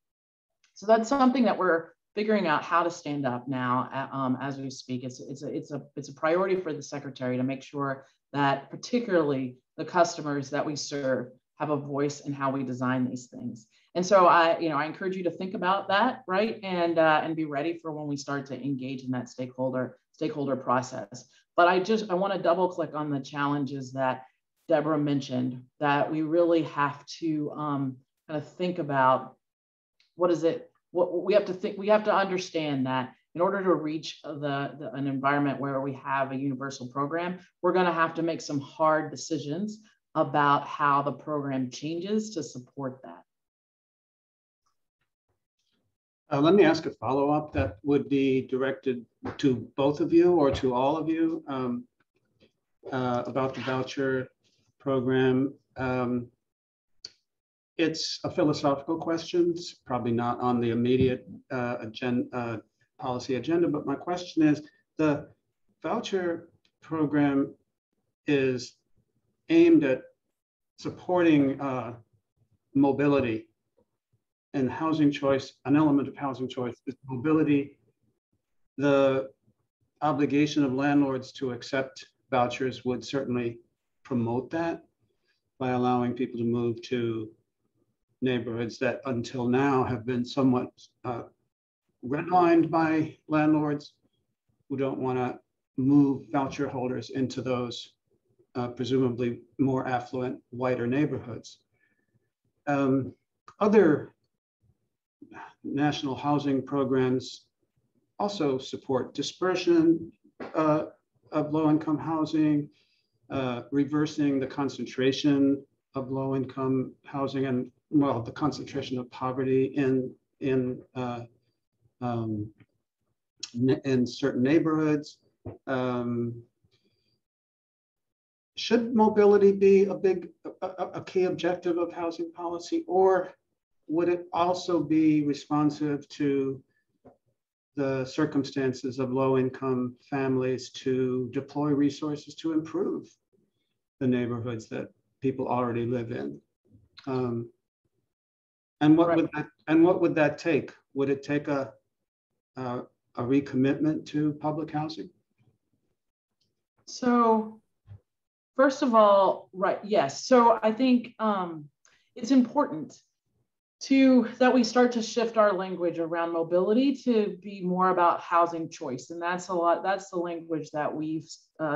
So that's something that we're figuring out how to stand up now as we speak. It's a priority for the secretary to make sure that particularly the customers that we serve have a voice in how we design these things. And so I encourage you to think about that, right? And be ready for when we start to engage in that stakeholder process. But I want to double click on the challenges that Deborah mentioned, that we really have to kind of think about what we have to think. We have to understand that in order to reach an environment where we have a universal program, we're going to have to make some hard decisions about how the program changes to support that. Let me ask a follow-up that would be directed to both of you or to all of you about the voucher program. it's a philosophical question. It's probably not on the immediate policy agenda, but my question is, the voucher program is aimed at supporting mobility and housing choice. An element of housing choice is mobility. The obligation of landlords to accept vouchers would certainly promote that by allowing people to move to neighborhoods that until now have been somewhat redlined by landlords who don't want to move voucher holders into those presumably more affluent, whiter neighborhoods. Other national housing programs also support dispersion of low-income housing, reversing the concentration of low-income housing and, well, the concentration of poverty in certain neighborhoods. Should mobility be a key objective of housing policy, or would it also be responsive to the circumstances of low-income families to deploy resources to improve the neighborhoods that people already live in? And what would that take? Would it take a recommitment to public housing? So, first of all, right, yes. So I think it's important that we start to shift our language around mobility to be more about housing choice. And that's the language that we've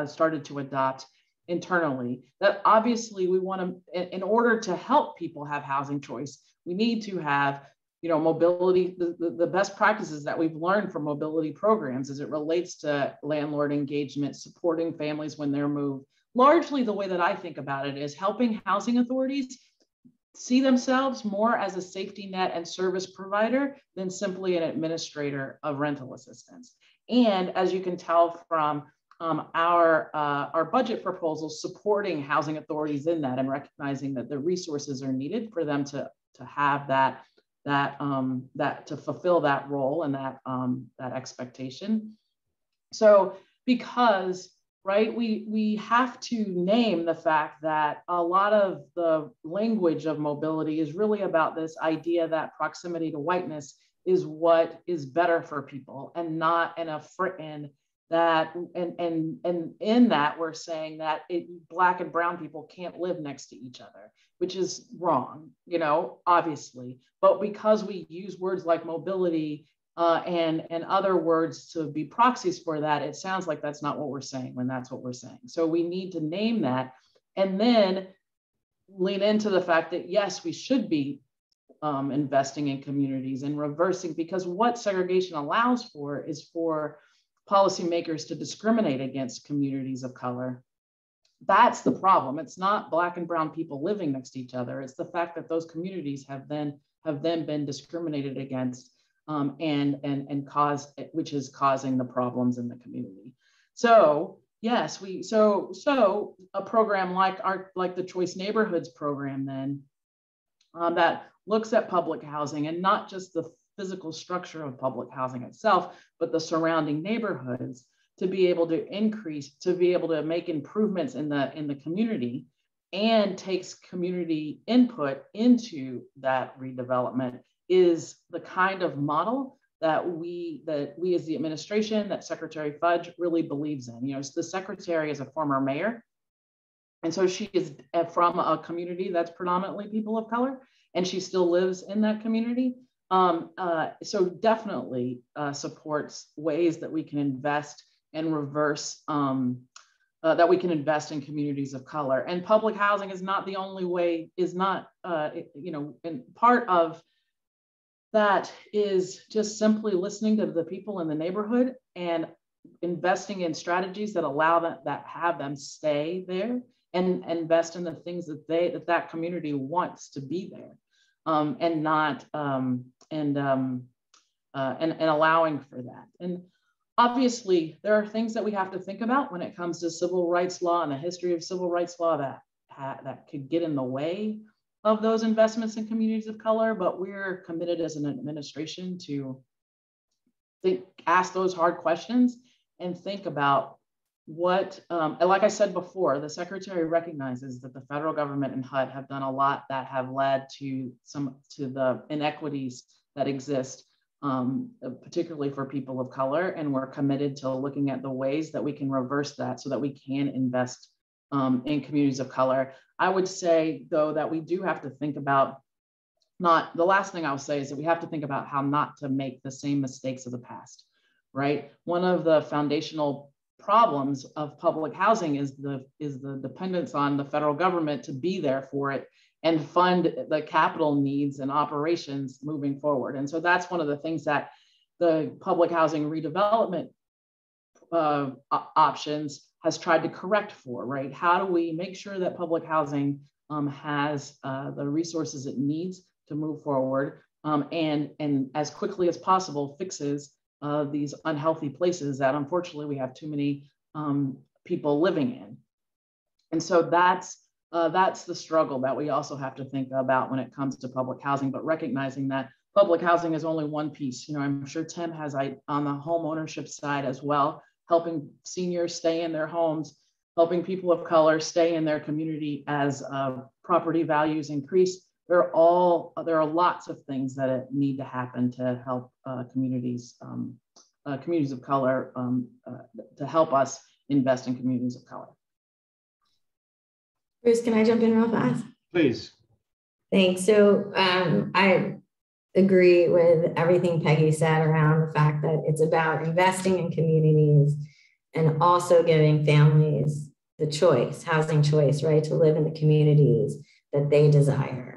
started to adopt internally. That obviously we want to, in order to help people have housing choice, we need to have, mobility, the best practices that we've learned from mobility programs as it relates to landlord engagement, supporting families when they're moved. Largely the way that I think about it is helping housing authorities see themselves more as a safety net and service provider than simply an administrator of rental assistance. And as you can tell from our budget proposals, supporting housing authorities in that and recognizing that the resources are needed for them to have that to fulfill that role and that expectation. So because, right, we have to name the fact that a lot of the language of mobility is really about this idea that proximity to whiteness is what is better for people, and not in that we're saying that Black and brown people can't live next to each other, which is wrong, obviously. But because we use words like mobility and other words to be proxies for that, it sounds like that's not what we're saying when that's what we're saying. So we need to name that and then lean into the fact that, yes, we should be investing in communities and reversing, because what segregation allows for is for policymakers to discriminate against communities of color. That's the problem. It's not Black and brown people living next to each other. It's the fact that those communities have then been discriminated against and cause, which is causing the problems in the community. So yes, so a program like the Choice Neighborhoods program then that looks at public housing and not just the physical structure of public housing itself, but the surrounding neighborhoods, to be able to make improvements in the community, and takes community input into that redevelopment, is the kind of model that we as the administration, that Secretary Fudge really believes in. The secretary is a former mayor, and so she is from a community that's predominantly people of color, and she still lives in that community. So definitely supports ways that we can invest and reverse, that we can invest in communities of color. And public housing is not the only way, and part of that is just simply listening to the people in the neighborhood and investing in strategies that allow that have them stay there and invest in the things that community wants to be there. And not and allowing for that. And obviously, there are things that we have to think about when it comes to civil rights law and the history of civil rights law that could get in the way of those investments in communities of color, but we're committed as an administration to ask those hard questions and think about what, like I said before, the secretary recognizes that the federal government and HUD have done a lot that have led to the inequities that exist, particularly for people of color. And we're committed to looking at the ways that we can reverse that so that we can invest in communities of color. I would say, though, that we do have to think about the last thing I'll say is that we have to think about how not to make the same mistakes of the past, right? One of the foundational problems of public housing is the dependence on the federal government to be there for it and fund the capital needs and operations moving forward. And so that's one of the things that the public housing redevelopment options has tried to correct for, right? How do we make sure that public housing has the resources it needs to move forward and as quickly as possible fixes these unhealthy places that unfortunately we have too many people living in. And so that's the struggle that we also have to think about when it comes to public housing, but recognizing that public housing is only one piece. You know, I'm sure Tim has on the home ownership side as well, helping seniors stay in their homes, helping people of color stay in their community as property values increase. There are lots of things that need to happen to help communities of color, to help us invest in communities of color. Bruce, can I jump in real fast? Please. Thanks. So I agree with everything Peggy said around the fact that it's about investing in communities and also giving families the choice, housing choice, right, to live in the communities that they desire.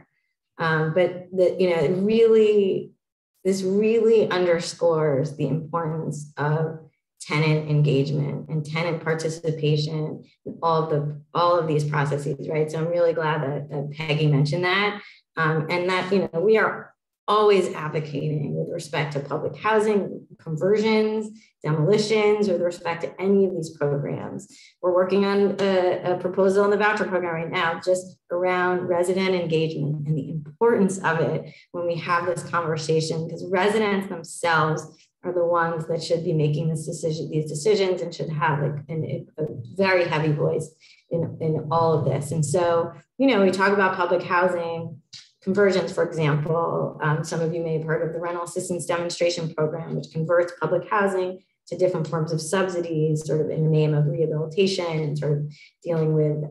But this really underscores the importance of tenant engagement and tenant participation in all of these processes, right? So I'm really glad that Peggy mentioned that, and that, you know, we are always advocating with respect to public housing conversions, demolitions, with respect to any of these programs. We're working on a proposal in the voucher program right now, just around resident engagement and the importance of it when we have this conversation, because residents themselves are the ones that should be making these decisions and should have a very heavy voice in all of this. And so, you know, we talk about public housing conversions, for example. Some of you may have heard of the rental assistance demonstration program, which converts public housing to different forms of subsidies, sort of in the name of rehabilitation and sort of dealing with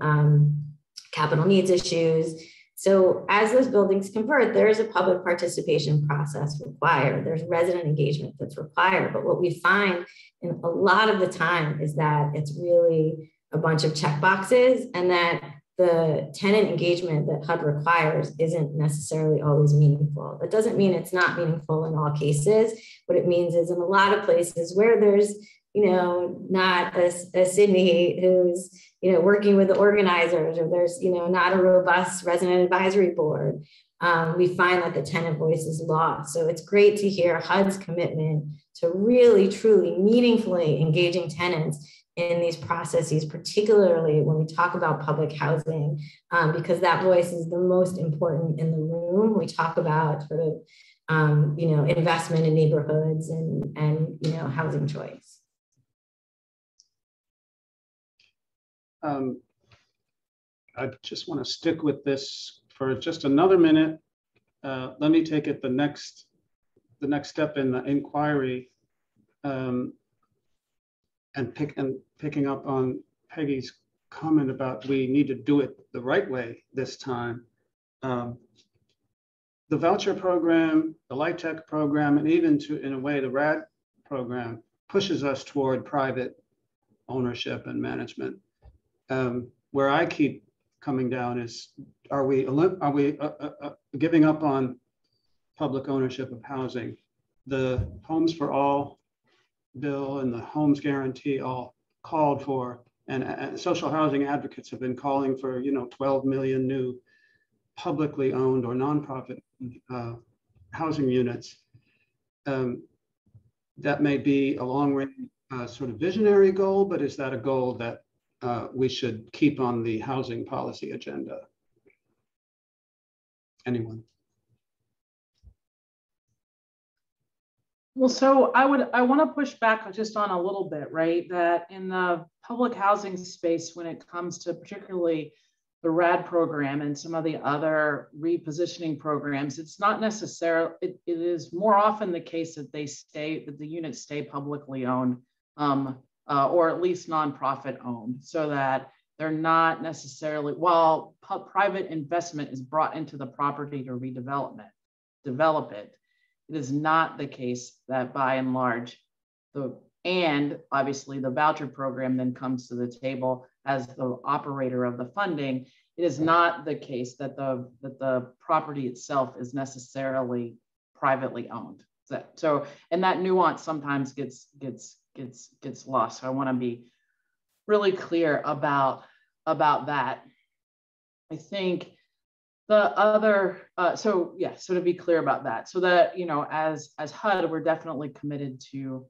capital needs issues. So as those buildings convert, there is a public participation process required. There's resident engagement that's required. But what we find in a lot of the time is that it's really a bunch of check boxes, and that the tenant engagement that HUD requires isn't necessarily always meaningful. That doesn't mean it's not meaningful in all cases. What it means is in a lot of places where there's, you know, not a Sydney who's, you know, working with the organizers, or there's, you know, not a robust resident advisory board, we find that the tenant voice is lost. So it's great to hear HUD's commitment to really, truly, meaningfully engaging tenants in these processes, particularly when we talk about public housing, because that voice is the most important in the room. We talk about sort of, you know, investment in neighborhoods and you know, housing choice. I just want to stick with this for just another minute. Let me take it the next step in the inquiry, and picking up on Peggy's comment about we need to do it the right way this time. The voucher program, the Light Tech program, and even in a way the RAD program pushes us toward private ownership and management. Where I keep coming down is, are we giving up on public ownership of housing? The Homes for All bill and the Homes Guarantee all called for, and social housing advocates have been calling for, you know, 12 million new publicly owned or nonprofit housing units. That may be a long-range sort of visionary goal, but is that a goal that we should keep on the housing policy agenda? anyone. Well, so I want to push back just on a little bit, right? That in the public housing space, when it comes to particularly the RAD program and some of the other repositioning programs, it's not necessarily, it is more often the case that that the units stay publicly owned, or at least nonprofit owned, so that they're not necessarily, while private investment is brought into the property to develop it, it is not the case that by and large, and obviously the voucher program then comes to the table as the operator of the funding. It is not the case that the property itself is necessarily privately owned. So, and that nuance sometimes gets lost. So I want to be really clear about that. I think the other, so to be clear about that, so that, you know, as HUD, we're definitely committed to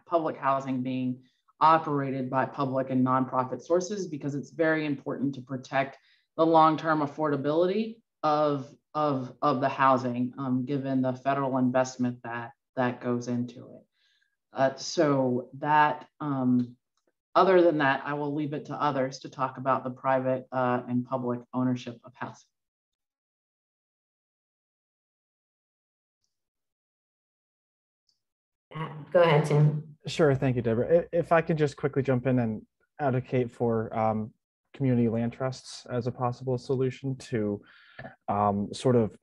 public housing being operated by public and nonprofit sources, because it's very important to protect the long-term affordability of the housing, given the federal investment that goes into it. So that, other than that, I will leave it to others to talk about the private and public ownership of housing. Go ahead, Tim. Sure, thank you, Deborah. If I could just quickly jump in and advocate for community land trusts as a possible solution to sort of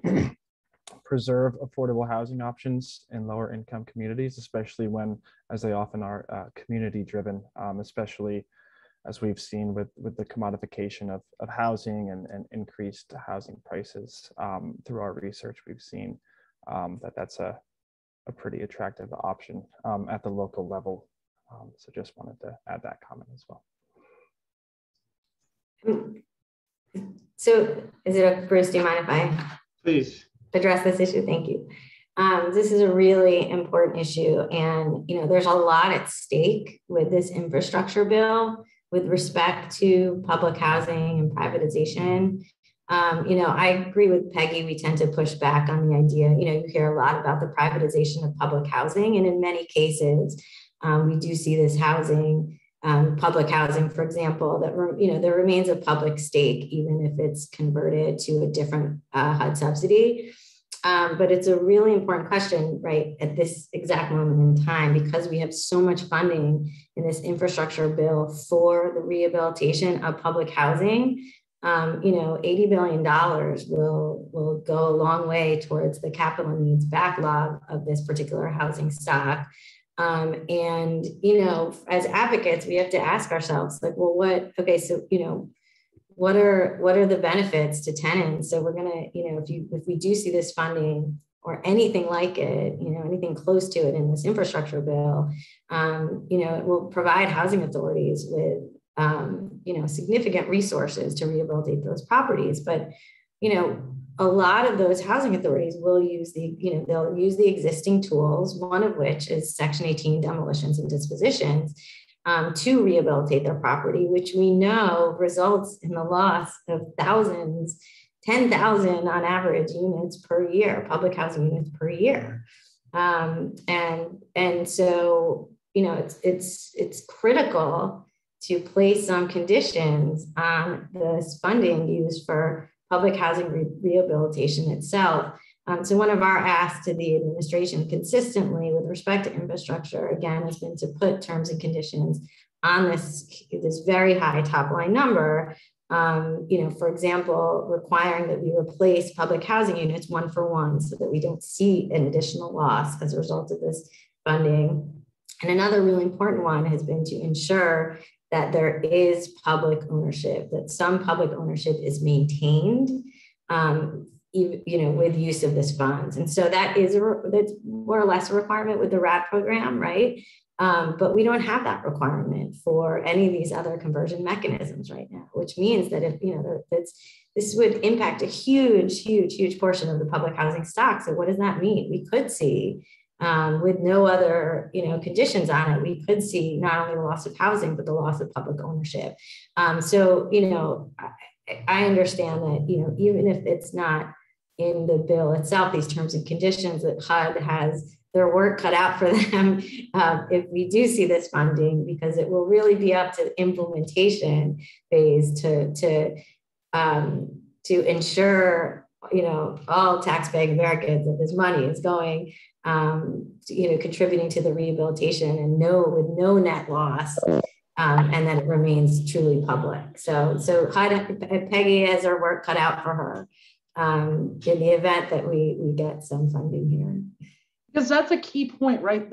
preserve affordable housing options in lower income communities, especially when, as they often are, community driven, especially as we've seen with the commodification of housing and increased housing prices. Through our research, we've seen that's a pretty attractive option at the local level. So just wanted to add that comment as well. So is it, Bruce, do you mind if I Please address this issue? Thank you. This is a really important issue, and you know, there's a lot at stake with this infrastructure bill with respect to public housing and privatization. You know, I agree with Peggy. We tend to push back on the idea. You know, you hear a lot about the privatization of public housing, and in many cases, we do see this housing, public housing, for example, that there remains a public stake, even if it's converted to a different HUD subsidy. But it's a really important question, right, at this exact moment in time, because we have so much funding in this infrastructure bill for the rehabilitation of public housing. You know, $80 billion will go a long way towards the capital needs backlog of this particular housing stock. And, you know, as advocates, we have to ask ourselves, like, well, so, you know, what are the benefits to tenants? So we're gonna, you know, if we do see this funding or anything like it, you know, anything close to it in this infrastructure bill, you know, it will provide housing authorities with, you know, significant resources to rehabilitate those properties. But, you know, a lot of those housing authorities will use they'll use the existing tools, one of which is Section 18 demolitions and dispositions, to rehabilitate their property, which we know results in the loss of thousands, 10,000 on average units per year, public housing units per year. And so, you know, it's critical to place some conditions on this funding used for public housing rehabilitation itself. So one of our asks to the administration consistently with respect to infrastructure, again, has been to put terms and conditions on this very high top line number. You know, for example, requiring that we replace public housing units 1-for-1 so that we don't see an additional loss as a result of this funding. And another really important one has been to ensure that there is public ownership, that some public ownership is maintained, you know, with use of this funds. And so that's more or less a requirement with the RAD program, right? But we don't have that requirement for any of these other conversion mechanisms right now, which means that if, you know, this would impact a huge portion of the public housing stock. So what does that mean? We could see with no other, conditions on it, we could see not only the loss of housing, but the loss of public ownership. So, I understand that, even if it's not in the bill itself, these terms and conditions, that HUD has their work cut out for them if we do see this funding, because it will really be up to the implementation phase to ensure, all taxpaying Americans, that this money is going, contributing to the rehabilitation and with no net loss. And that it remains truly public. So Peggy has her work cut out for her in the event that we get some funding here. Because that's a key point, right?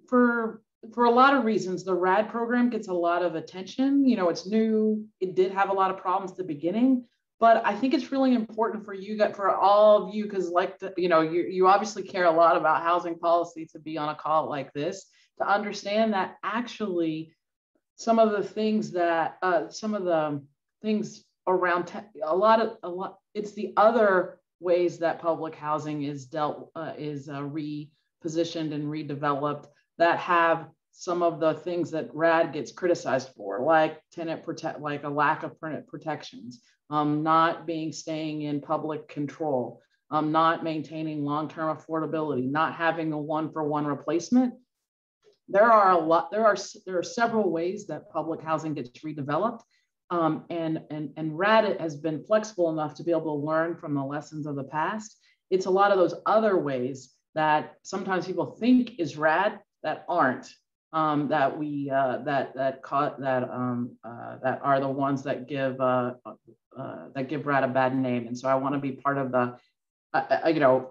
For a lot of reasons, the RAD program gets a lot of attention. It's new. It did have a lot of problems at the beginning, but I think it's really important for all of you, because you obviously care a lot about housing policy, to be on a call like this, to understand that actually some of the things around it's the other ways that public housing is repositioned and redeveloped that have some of the things that RAD gets criticized for, like like a lack of tenant protections, staying in public control, not maintaining long-term affordability, not having a one-for-one replacement. There are several ways that public housing gets redeveloped, and RAD has been flexible enough to be able to learn from the lessons of the past. It's a lot of those other ways that sometimes people think is RAD that aren't, that are the ones that give RAD a bad name. And so I want to be part of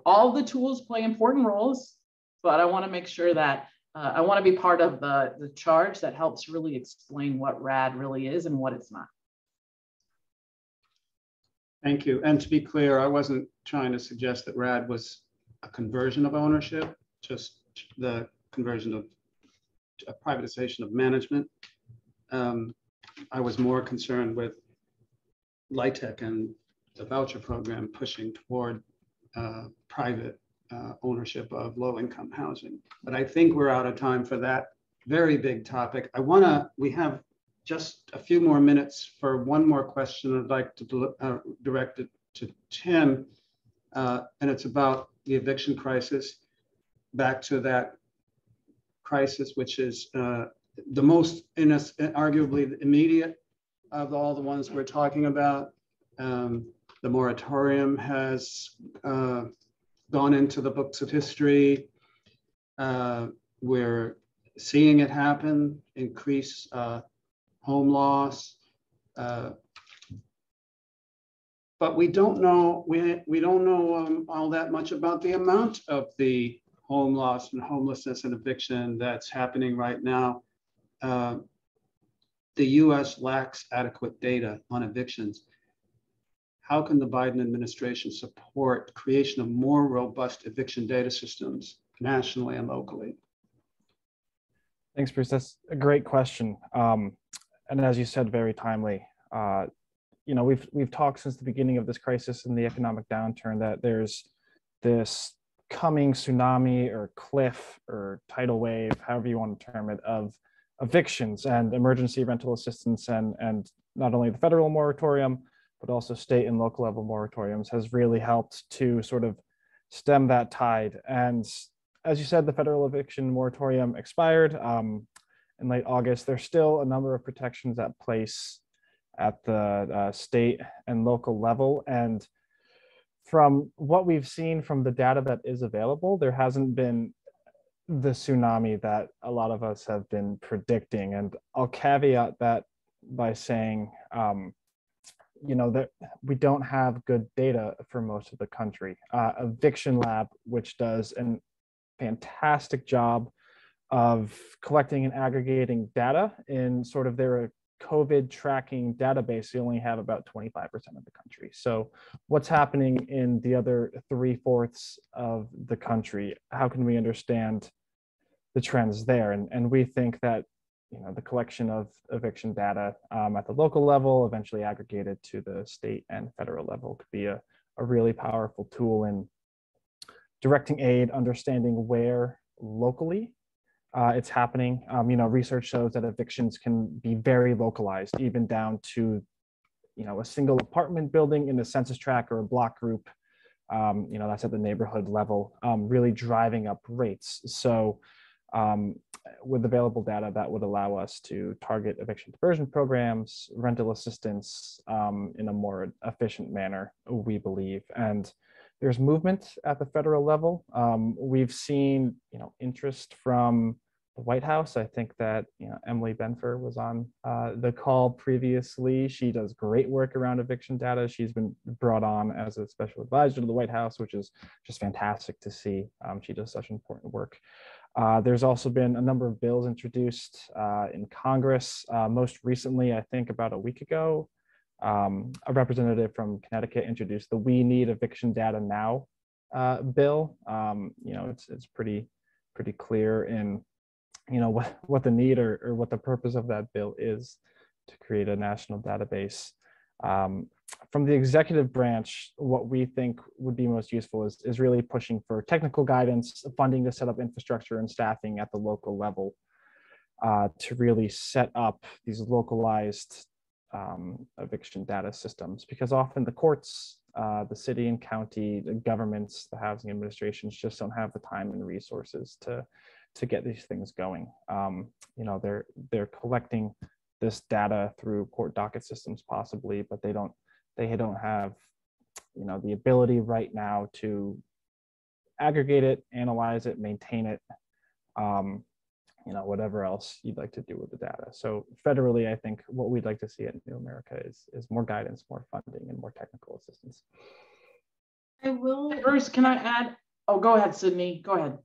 all the tools play important roles, but I want to make sure that I want to be part of the charge that helps really explain what RAD really is and what it's not. Thank you. And to be clear, I wasn't trying to suggest that RAD was a conversion of ownership, just the conversion of a privatization of management. I was more concerned with LIHTC and the voucher program pushing toward private ownership of low-income housing. But I think we're out of time for that very big topic. We have just a few more minutes for one more question. I'd like to direct it to Tim, and it's about the eviction crisis. Back to that crisis, which is the most, arguably immediate of all the ones we're talking about. The moratorium has gone into the books of history. We're seeing it happen, increase home loss. But we don't know, we don't know all that much about the amount of the home loss and homelessness and eviction that's happening right now. The US lacks adequate data on evictions. How can the Biden administration support creation of more robust eviction data systems nationally and locally? Thanks, Bruce. That's a great question. And as you said, very timely. We've talked since the beginning of this crisis and the economic downturn that there's this coming tsunami or cliff or tidal wave, however you want to term it, of evictions and emergency rental assistance, and not only the federal moratorium, but also state and local level moratoriums has really helped to sort of stem that tide. And as you said, the federal eviction moratorium expired in late August. There's still a number of protections at place at the state and local level. And from what we've seen from the data that is available, there hasn't been the tsunami that a lot of us have been predicting. And I'll caveat that by saying, that we don't have good data for most of the country. Eviction Lab, which does a fantastic job of collecting and aggregating data in sort of their COVID tracking database, you only have about 25% of the country. So what's happening in the other 3/4 of the country? How can we understand the trends there? And we think that the collection of eviction data at the local level, eventually aggregated to the state and federal level, could be a really powerful tool in directing aid, understanding where locally. It's happening. Research shows that evictions can be very localized, even down to, a single apartment building in the census tract or a block group. That's at the neighborhood level, really driving up rates. So with available data, that would allow us to target eviction diversion programs, rental assistance in a more efficient manner, we believe. And there's movement at the federal level. We've seen, interest from the White House. I think that Emily Benfer was on the call previously. She does great work around eviction data. She's been brought on as a special advisor to the White House, which is just fantastic to see. She does such important work. There's also been a number of bills introduced in Congress. Most recently, I think about a week ago, a representative from Connecticut introduced the We Need Eviction Data Now bill. It's pretty clear in what the need or what the purpose of that bill is, to create a national database. From the executive branch, what we think would be most useful is really pushing for technical guidance, funding to set up infrastructure and staffing at the local level to really set up these localized eviction data systems, because often the courts, the city and county, the governments, the housing administrations just don't have the time and resources to get these things going. They're collecting this data through court docket systems possibly, but they don't have the ability right now to aggregate it, analyze it, maintain it, whatever else you'd like to do with the data. So federally, I think what we'd like to see at New America is more guidance, more funding, and more technical assistance. I will. First, can I add? Oh, go ahead, Sydney. Go ahead.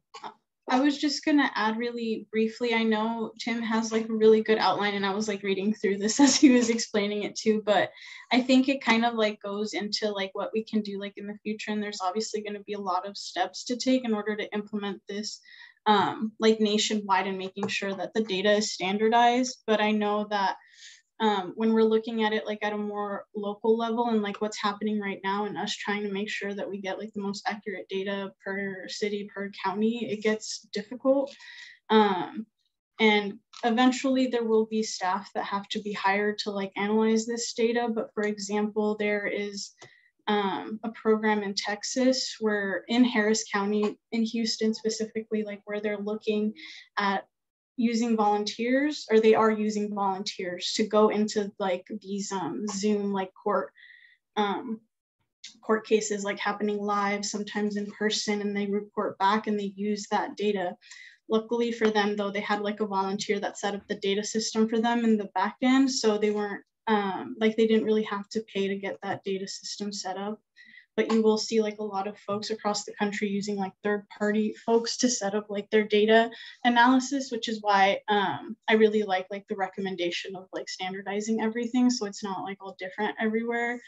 I was just going to add really briefly. I know Tim has like a really good outline, and I was like reading through this as he was explaining it too, but I think it kind of like goes into like what we can do like in the future. And there's obviously going to be a lot of steps to take in order to implement this like nationwide and making sure that the data is standardized. But I know that when we're looking at it like at a more local level and like what's happening right now, and us trying to make sure that we get like the most accurate data per city, per county, it gets difficult. And eventually there will be staff that have to be hired to like analyze this data. But for example, there is a program in Texas where in Harris County, in Houston specifically, like where they're looking at using volunteers, or they are using volunteers to go into like these Zoom like court cases like happening live, sometimes in person, and they report back and they use that data. Luckily for them though, they had like a volunteer that set up the data system for them in the back end, so they weren't like they didn't really have to pay to get that data system set up. But you will see like a lot of folks across the country using like third-party folks to set up like their data analysis, which is why I really like the recommendation of like standardizing everything so it's not like all different everywhere,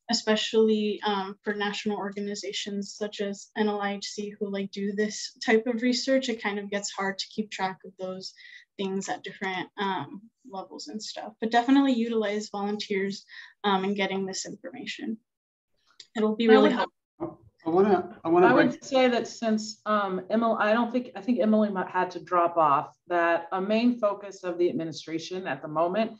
especially for national organizations such as NLIHC who like do this type of research. It kind of gets hard to keep track of those things at different levels and stuff, but definitely utilize volunteers in getting this information. It'll be really helpful. I would say that since Emily, I think Emily might had to drop off, that a main focus of the administration at the moment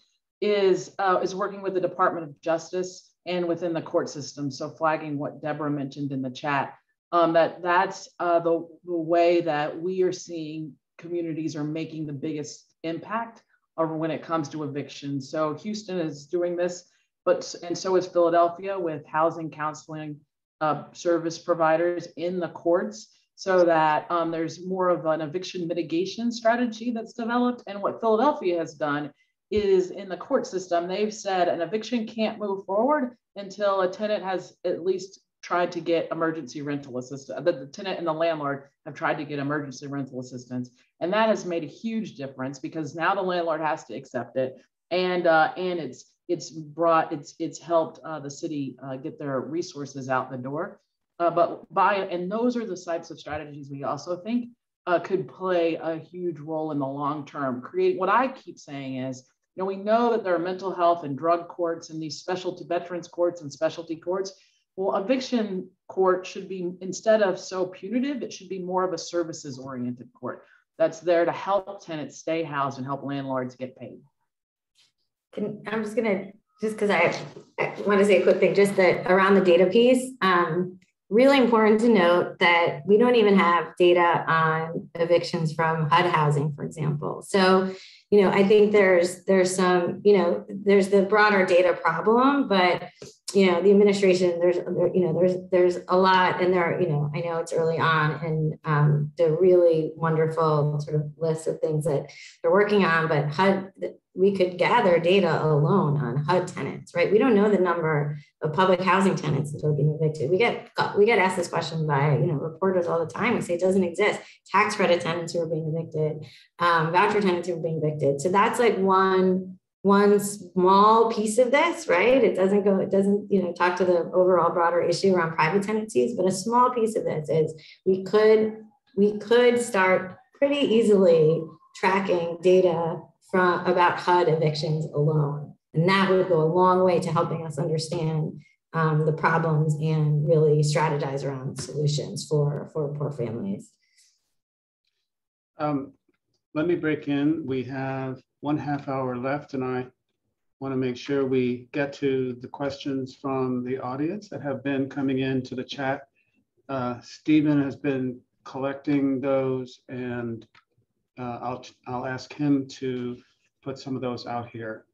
is working with the Department of Justice and within the court system. So flagging what Deborah mentioned in the chat, that's the way that we are seeing communities are making the biggest impact over when it comes to eviction. So Houston is doing this, and so is Philadelphia with housing counseling service providers in the courts, so that there's more of an eviction mitigation strategy that's developed. And what Philadelphia has done is in the court system, they've said an eviction can't move forward until a tenant has at least tried to get emergency rental assistance. The tenant and the landlord have tried to get emergency rental assistance. And that has made a huge difference because now the landlord has to accept it. And it's helped the city get their resources out the door. And those are the types of strategies we also think could play a huge role in the long term. What I keep saying is, we know that there are mental health and drug courts and these specialty veterans courts and specialty courts, Well, eviction court should be, instead of so punitive, it should be more of a services oriented court that's there to help tenants stay housed and help landlords get paid. I'm just gonna, just because I want to say a quick thing, just that around the data piece, really important to note that we don't even have data on evictions from HUD housing, for example. So, you know, I think there's some, you know, there's the broader data problem, but you know, the administration, there's a lot, and there, you know, I know it's early on, and the really wonderful sort of list of things that they're working on, but HUD, we could gather data alone on HUD tenants, right? We don't know the number of public housing tenants that are being evicted. We get asked this question by, you know, reporters all the time. We say it doesn't exist. Tax credit tenants who are being evicted, voucher tenants who are being evicted. So that's like one small piece of this, right? It doesn't, you know, talk to the overall broader issue around private tenancies, but a small piece of this is we could start pretty easily tracking data about HUD evictions alone. And that would go a long way to helping us understand the problems and really strategize around solutions for poor families. Let me break in. We have 1/2 hour left, and I want to make sure we get to the questions from the audience that have been coming into the chat. Stephen has been collecting those, and I'll ask him to put some of those out here.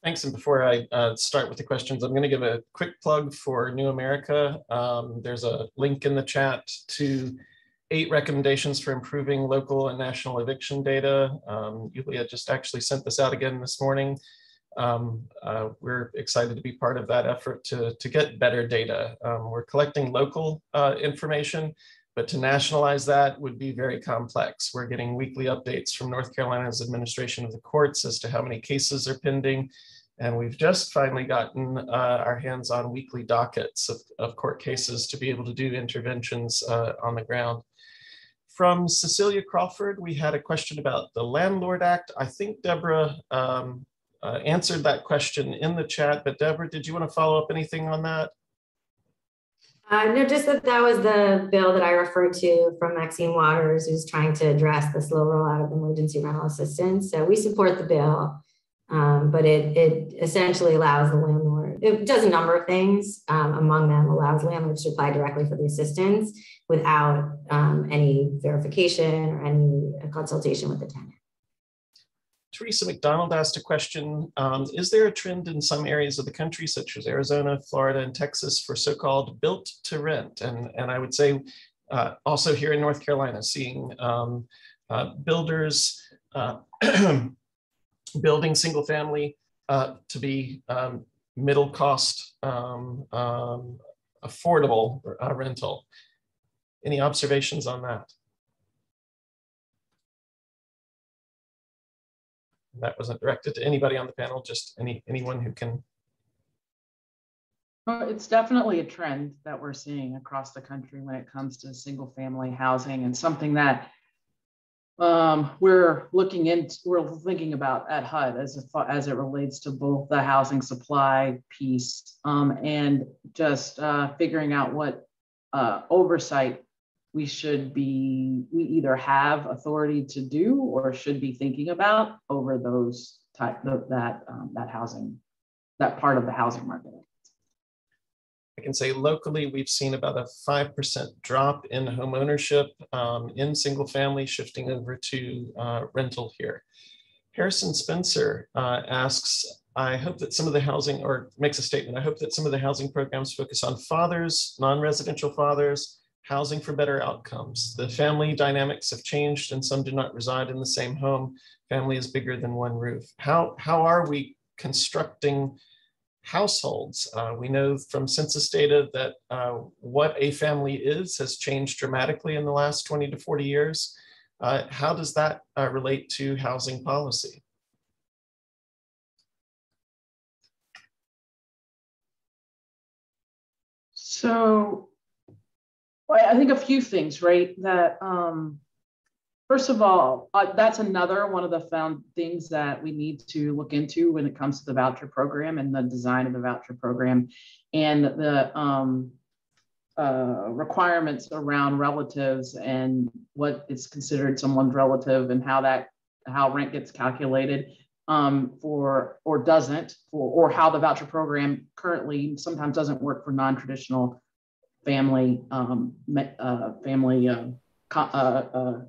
Thanks. And before I start with the questions, I'm going to give a quick plug for New America. There's a link in the chat to 8 recommendations for improving local and national eviction data. Yulia just actually sent this out again this morning. We're excited to be part of that effort to get better data. We're collecting local information, but to nationalize that would be very complex. We're getting weekly updates from North Carolina's administration of the courts as to how many cases are pending. And we've just finally gotten our hands on weekly dockets of court cases to be able to do interventions on the ground. From Cecilia Crawford, we had a question about the Landlord Act. I think Deborah answered that question in the chat, but Deborah, did you want to follow up anything on that? No, just that was the bill that I referred to from Maxine Waters, who's trying to address the slow rollout of emergency rental assistance. So we support the bill, but it essentially allows the landlord, it does a number of things, among them allows landlords to apply directly for the assistance without any verification or any consultation with the tenant. Teresa McDonald asked a question, is there a trend in some areas of the country, such as Arizona, Florida, and Texas, for so-called built to rent? And I would say also here in North Carolina, seeing builders building single family to be middle cost, affordable rental. Any observations on that? That wasn't directed to anybody on the panel, just anyone who can. Well, it's definitely a trend that we're seeing across the country when it comes to single family housing, and something that we're thinking about at HUD as it relates to both the housing supply piece and just figuring out what oversight we either have authority to do or should be thinking about over those that housing, that part of the housing market. I can say locally, we've seen about a 5% drop in home ownership in single family, shifting over to rental here. Harrison Spencer asks, I hope that some of the housing, or makes a statement, I hope that some of the housing programs focus on fathers, non-residential fathers, housing for better outcomes. The family dynamics have changed and some do not reside in the same home. Family is bigger than one roof. How are we constructing households? We know from census data that what a family has changed dramatically in the last 20 to 40 years. How does that relate to housing policy? So I think a few things, right? That First of all, that's another one of the found things that we need to look into when it comes to the voucher program and the design of the voucher program, and the requirements around relatives and what is considered someone's relative and how rent gets calculated or doesn't, or how the voucher program currently sometimes doesn't work for non-traditional family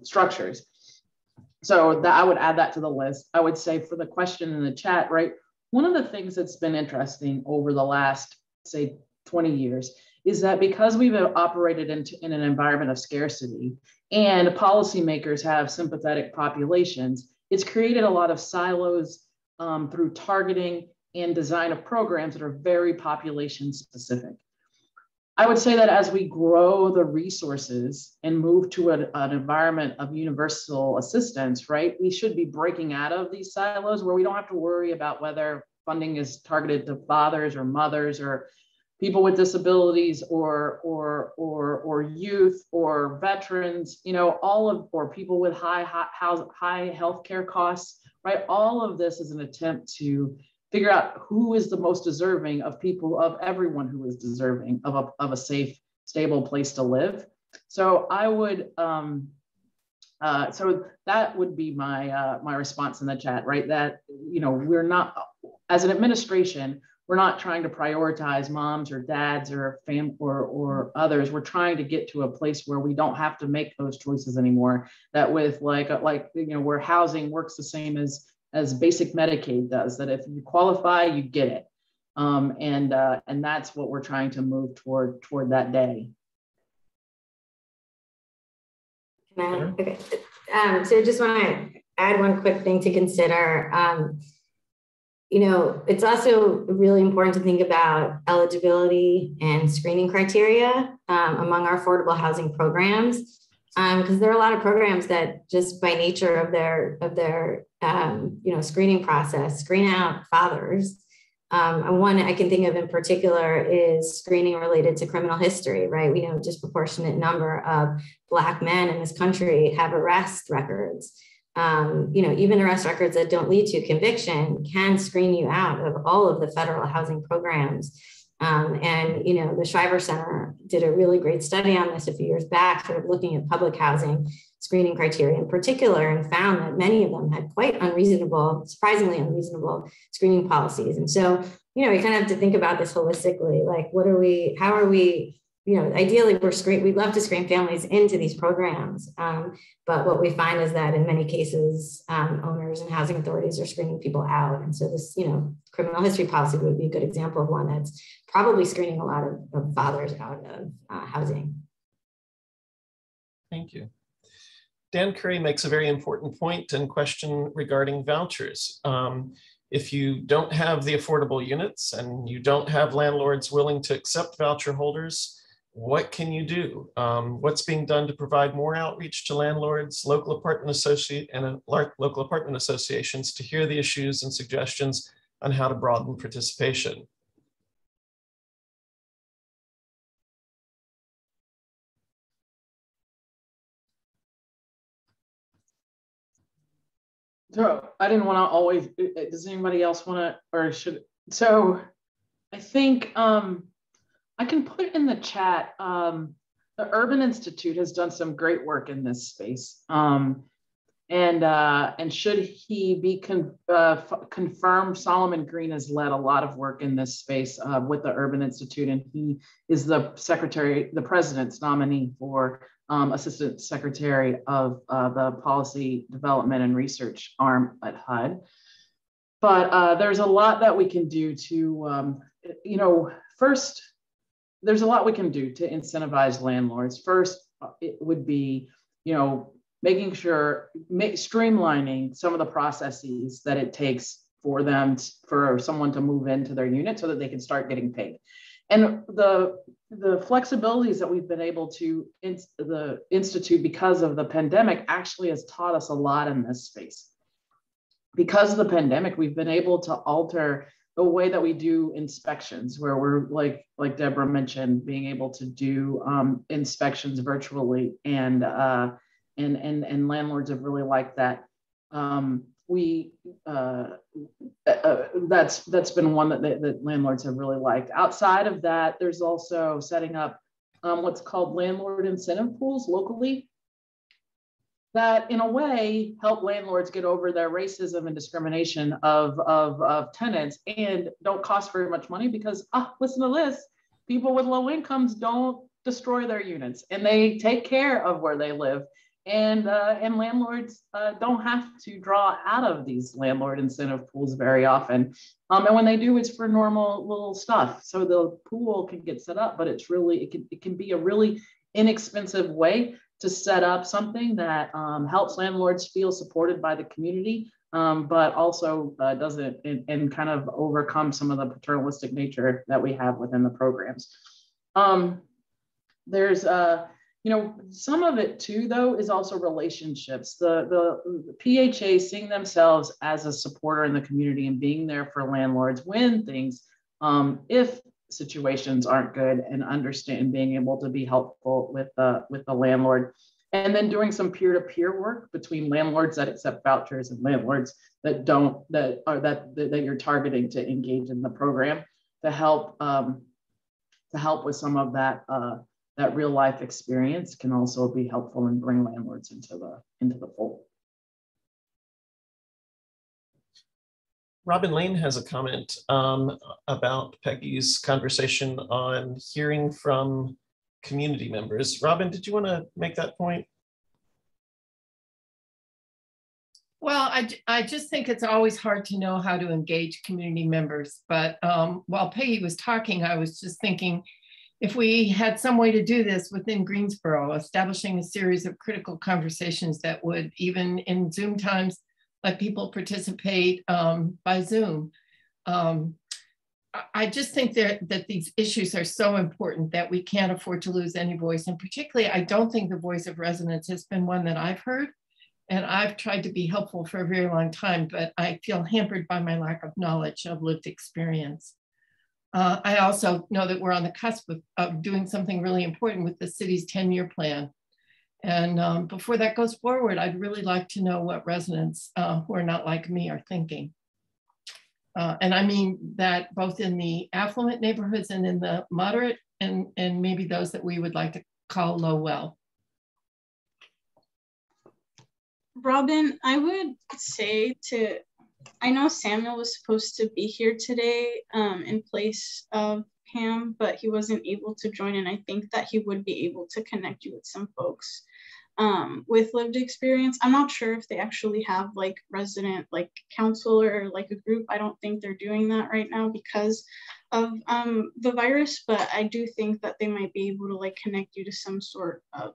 structures. So that I would add that to the list. I would say for the question in the chat, right? One of the things that's been interesting over the last, say, 20 years is that because we've operated in an environment of scarcity and policymakers have sympathetic populations, it's created a lot of silos through targeting and design of programs that are very population specific. I would say that as we grow the resources and move to an environment of universal assistance, right, we should be breaking out of these silos where we don't have to worry about whether funding is targeted to fathers or mothers or people with disabilities or youth or veterans, or people with high healthcare costs, right? All of this is an attempt to figure out who is the most deserving of everyone who is deserving of a safe, stable place to live. So I would, so that would be my response in the chat, right? That, we're not, as an administration, we're not trying to prioritize moms or dads or or others. We're trying to get to a place where we don't have to make those choices anymore. That with where housing works the same as basic Medicaid does, that if you qualify, you get it. And that's what we're trying to move toward that day. Okay. So I just want to add one quick thing to consider. It's also really important to think about eligibility and screening criteria among our affordable housing programs, because there are a lot of programs that just by nature of their screening process screen out fathers. One I can think of in particular is screening related to criminal history, right? We know a disproportionate number of Black men in this country have arrest records. Even arrest records that don't lead to conviction can screen you out of all of the federal housing programs. The Shriver Center did a really great study on this a few years back, sort of looking at public housing screening criteria in particular, and found that many of them had quite surprisingly unreasonable screening policies. And so, we kind of have to think about this holistically, like how are we, ideally we'd love to screen families into these programs. But what we find is that in many cases, owners and housing authorities are screening people out. And so this, criminal history policy would be a good example of one that's probably screening a lot of fathers out of housing. Thank you. Dan Curry makes a very important point and question regarding vouchers. If you don't have the affordable units and you don't have landlords willing to accept voucher holders, what can you do? What's being done to provide more outreach to landlords, local apartment associations to hear the issues and suggestions on how to broaden participation? So I didn't want to always, does anybody else want to, or should, so I think I can put in the chat, the Urban Institute has done some great work in this space. And should he be confirmed, Solomon Green has led a lot of work in this space with the Urban Institute, and he is the president's nominee for Assistant Secretary of the Policy Development and Research arm at HUD. But there's a lot that we can do to, first, there's a lot we can do to incentivize landlords. First, it would be, making sure, streamlining some of the processes that it takes for someone to move into their unit so that they can start getting paid. And the flexibilities that we've been able to institute because of the pandemic actually has taught us a lot in this space. Because of the pandemic, we've been able to alter the way that we do inspections, where we're like Deborah mentioned, being able to do inspections virtually and and landlords have really liked that. That's been one that landlords have really liked. Outside of that, there's also setting up what's called landlord incentive pools locally that in a way help landlords get over their racism and discrimination of tenants and don't cost very much money because, listen to this, people with low incomes don't destroy their units and they take care of where they live. And landlords don't have to draw out of these landlord incentive pools very often. And when they do, it's for normal little stuff. So the pool can get set up, but it's really, it can be a really inexpensive way to set up something that helps landlords feel supported by the community, but also doesn't and kind of overcome some of the paternalistic nature that we have within the programs. There's some of it too, though, is also relationships. The PHA seeing themselves as a supporter in the community and being there for landlords when things, if situations aren't good, and understand being able to be helpful with the landlord, and then doing some peer-to-peer work between landlords that accept vouchers and landlords that don't, that you're targeting to engage in the program to help with some of that that real life experience can also be helpful and bring landlords into the fold. Robin Lane has a comment about Peggy's conversation on hearing from community members. Robin, did you want to make that point? Well, I just think it's always hard to know how to engage community members. But while Peggy was talking, I was just thinking, if we had some way to do this within Greensboro, establishing a series of critical conversations that would, even in Zoom times, let people participate by Zoom. I just think that these issues are so important that we can't afford to lose any voice. And particularly, I don't think the voice of residents has been one that I've heard. And I've tried to be helpful for a very long time, but I feel hampered by my lack of knowledge of lived experience. I also know that we're on the cusp of doing something really important with the city's 10-year plan. And before that goes forward, I'd really like to know what residents who are not like me are thinking. And I mean that both in the affluent neighborhoods and in the moderate and maybe those that we would like to call low well. Robin, I would say I know Samuel was supposed to be here today in place of Pam, but he wasn't able to join, and I think that he would be able to connect you with some folks with lived experience. I'm not sure if they actually have like resident council or like a group. I don't think they're doing that right now because of the virus, but I do think that they might be able to like connect you to some sort of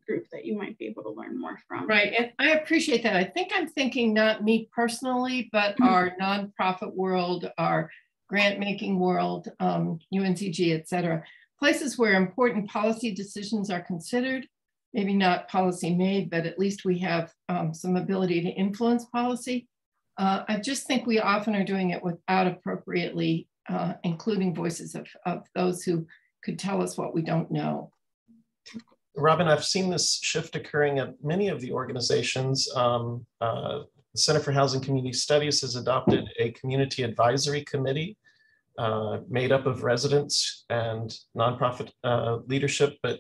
group that you might be able to learn more from. Right, and I appreciate that. I think I'm thinking not me personally, but our nonprofit world, our grant making world, UNCG, et cetera, places where important policy decisions are considered, maybe not policy made, but at least we have some ability to influence policy. I just think we often are doing it without appropriately including voices of those who could tell us what we don't know. Robin, I've seen this shift occurring at many of the organizations. The Center for Housing Community Studies has adopted a community advisory committee made up of residents and nonprofit leadership, but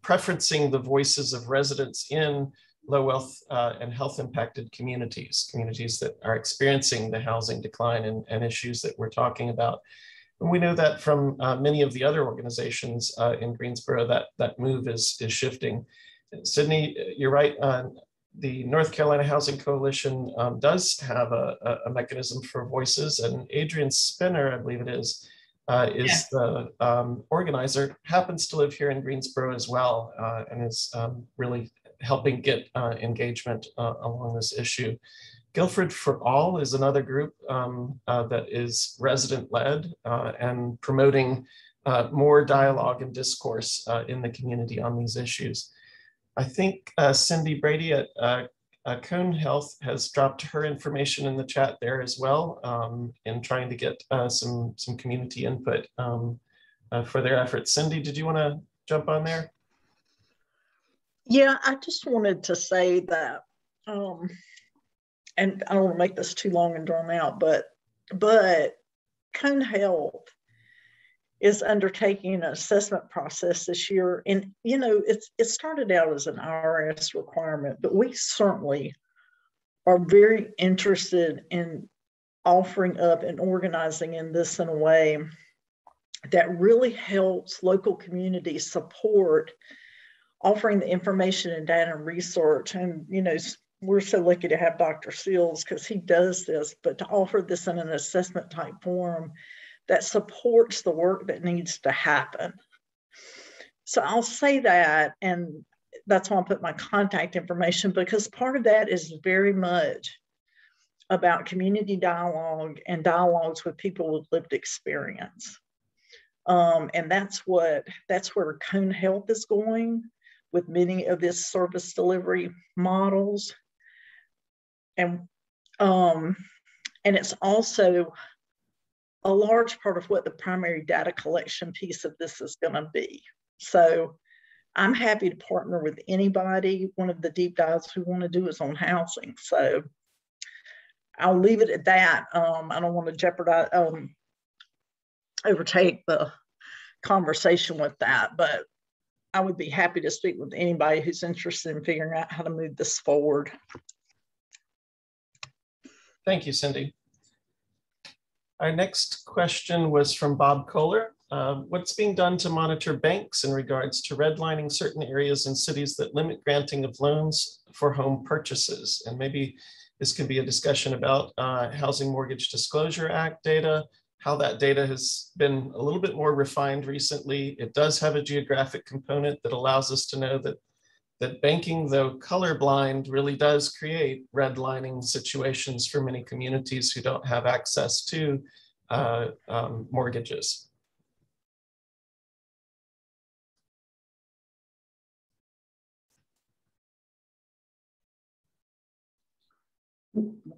preferencing the voices of residents in low wealth and health impacted communities that are experiencing the housing decline and issues that we're talking about. And we know that from many of the other organizations in Greensboro that move is shifting. Sydney, you're right. The North Carolina Housing Coalition does have a mechanism for voices, and Adrian Spinner, I believe it is yes, the organizer, happens to live here in Greensboro as well, and is really helping get engagement along this issue. Guilford for All is another group that is resident-led and promoting more dialogue and discourse in the community on these issues. I think Cindy Brady at Cone Health has dropped her information in the chat there as well in trying to get some community input for their efforts. Cindy, did you want to jump on there? Yeah, I just wanted to say that, and I don't want to make this too long and drawn out, but Cone Health is undertaking an assessment process this year. And, you know, it started out as an IRS requirement, but we certainly are very interested in offering up and organizing in this in a way that really helps local communities support offering the information and data and research. And, you know, we're so lucky to have Dr. Seals because he does this, but to offer this in an assessment type form that supports the work that needs to happen. So I'll say that, and that's why I'll put my contact information, because part of that is very much about community dialogue and dialogues with people with lived experience. And that's where Cone Health is going with many of its service delivery models. And it's also a large part of what the primary data collection piece of this is going to be. So I'm happy to partner with anybody. One of the deep dives we want to do is on housing. So I'll leave it at that. I don't want to jeopardize, overtake the conversation with that, but I would be happy to speak with anybody who's interested in figuring out how to move this forward. Thank you, Cindy. Our next question was from Bob Kohler. What's being done to monitor banks in regards to redlining certain areas in cities that limit granting of loans for home purchases? And maybe this could be a discussion about Housing Mortgage Disclosure Act data, how that data has been a little bit more refined recently. It does have a geographic component that allows us to know that banking, though colorblind, really does create redlining situations for many communities who don't have access to mortgages.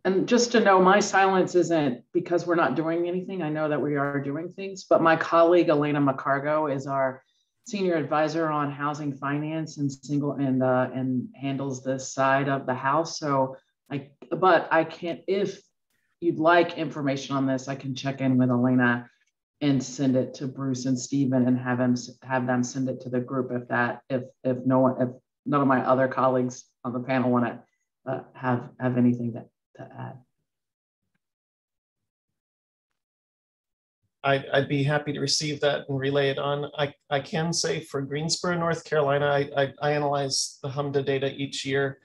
And just to know, my silence isn't because we're not doing anything. I know that we are doing things, but my colleague, Elena McCargo, is our senior advisor on housing finance and handles this side of the house. So I can't, if you'd like information on this, I can check in with Elena and send it to Bruce and Stephen and have them send it to the group if none of my other colleagues on the panel want to have anything to add. I'd be happy to receive that and relay it on. I can say for Greensboro, North Carolina, I analyze the HMDA data each year.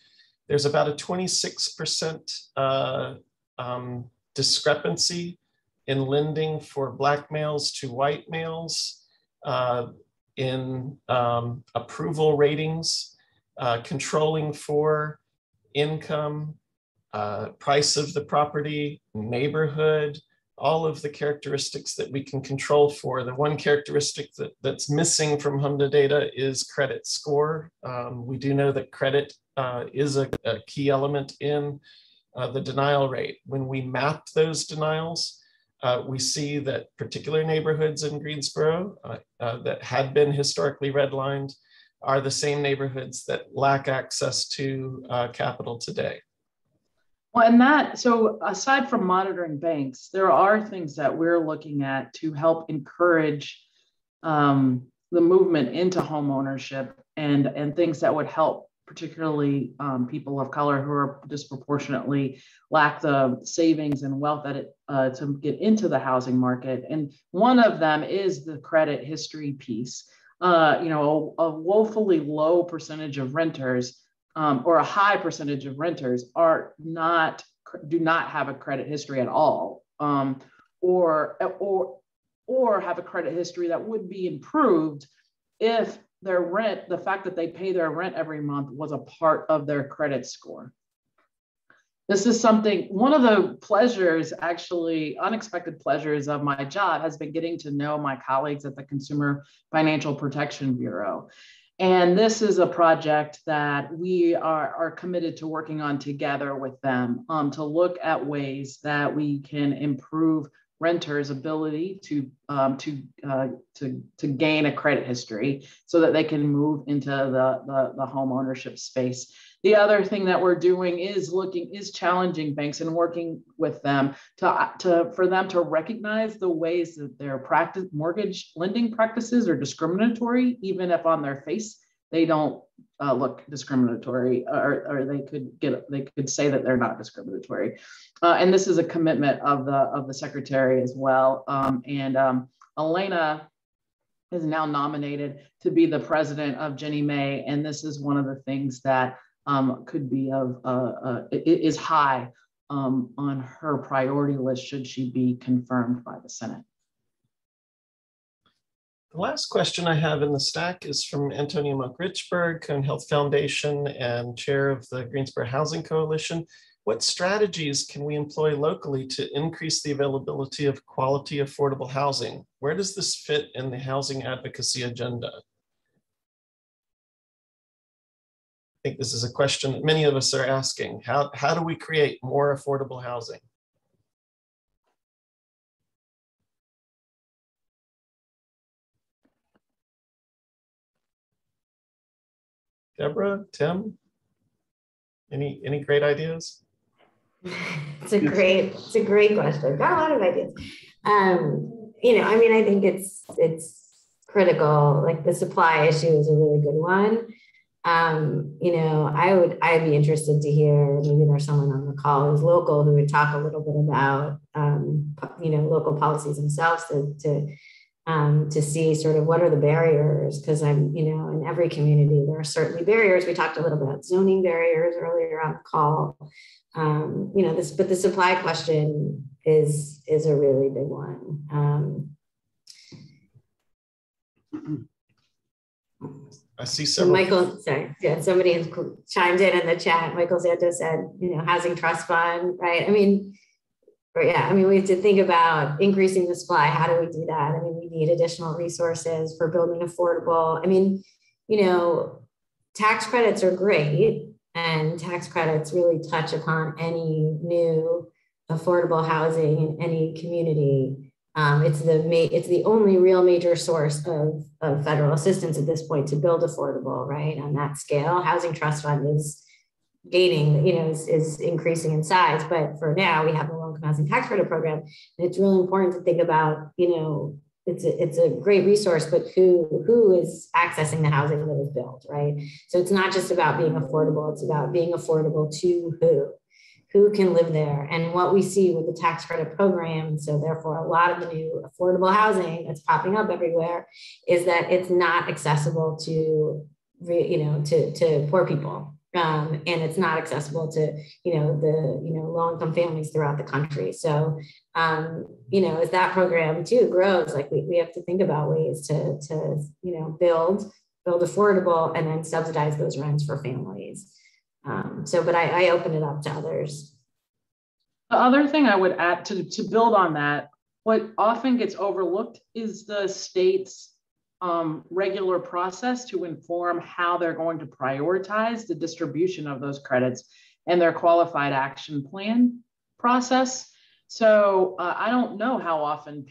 There's about a 26% discrepancy in lending for Black males to white males, in approval ratings, controlling for income, price of the property, neighborhood, all of the characteristics that we can control for. The one characteristic that's missing from HMDA data is credit score. We do know that credit is a key element in the denial rate. When we map those denials, we see that particular neighborhoods in Greensboro that had been historically redlined are the same neighborhoods that lack access to capital today. Well, and so aside from monitoring banks, there are things that we're looking at to help encourage the movement into home ownership and things that would help, particularly people of color who are disproportionately lack the savings and wealth to get into the housing market. And one of them is the credit history piece. A woefully low percentage of renters or a high percentage of renters do not have a credit history at all, or have a credit history that would be improved if their rent, the fact that they pay their rent every month, was a part of their credit score. This is one of the pleasures, actually unexpected pleasures of my job has been getting to know my colleagues at the Consumer Financial Protection Bureau. And this is a project that we are committed to working on together with them to look at ways that we can improve renters' ability to gain a credit history so that they can move into the home ownership space. The other thing that we're doing is challenging banks and working with them for them to recognize the ways that their mortgage lending practices are discriminatory, even if on their face they don't look discriminatory, or they could say that they're not discriminatory. And this is a commitment of the secretary as well. Elena is now nominated to be the president of Ginnie Mae, and this is one of the things that could be is high on her priority list should she be confirmed by the Senate. The last question I have in the stack is from Antonia Monk-Richburg, Cone Health Foundation and chair of the Greensboro Housing Coalition. What strategies can we employ locally to increase the availability of quality, affordable housing? Where does this fit in the housing advocacy agenda? I think this is a question that many of us are asking. How do we create more affordable housing? Deborah, Tim, any great ideas? It's a great question. Got a lot of ideas. I think it's critical. Like the supply issue is a really good one. I'd be interested to hear, maybe there's someone on the call who's local who would talk a little bit about, local policies themselves to see sort of what are the barriers, because in every community, there are certainly barriers. We talked a little bit about zoning barriers earlier on the call. But the supply question is a really big one. I see several. Somebody has chimed in the chat. Michael Santos said, housing trust fund, right? we have to think about increasing the supply. How do we do that? We need additional resources for building affordable. Tax credits are great, and tax credits really touch upon any new affordable housing in any community. It's the only real major source of federal assistance at this point to build affordable, right? On that scale, housing trust fund is gaining, is increasing in size. But for now, we have a low-income housing tax credit program. And it's really important to think about, it's a great resource, but who is accessing the housing that is built, right? So it's not just about being affordable, it's about being affordable to who can live there. And what we see with the tax credit program, so therefore a lot of the new affordable housing that's popping up everywhere, is that it's not accessible to poor people. And it's not accessible to, low-income families throughout the country. So, as that program too grows, like we have to think about ways to build affordable and then subsidize those rents for families. But I open it up to others. The other thing I would add to build on that, what often gets overlooked is the state's regular process to inform how they're going to prioritize the distribution of those credits and their qualified action plan process. So I don't know how often,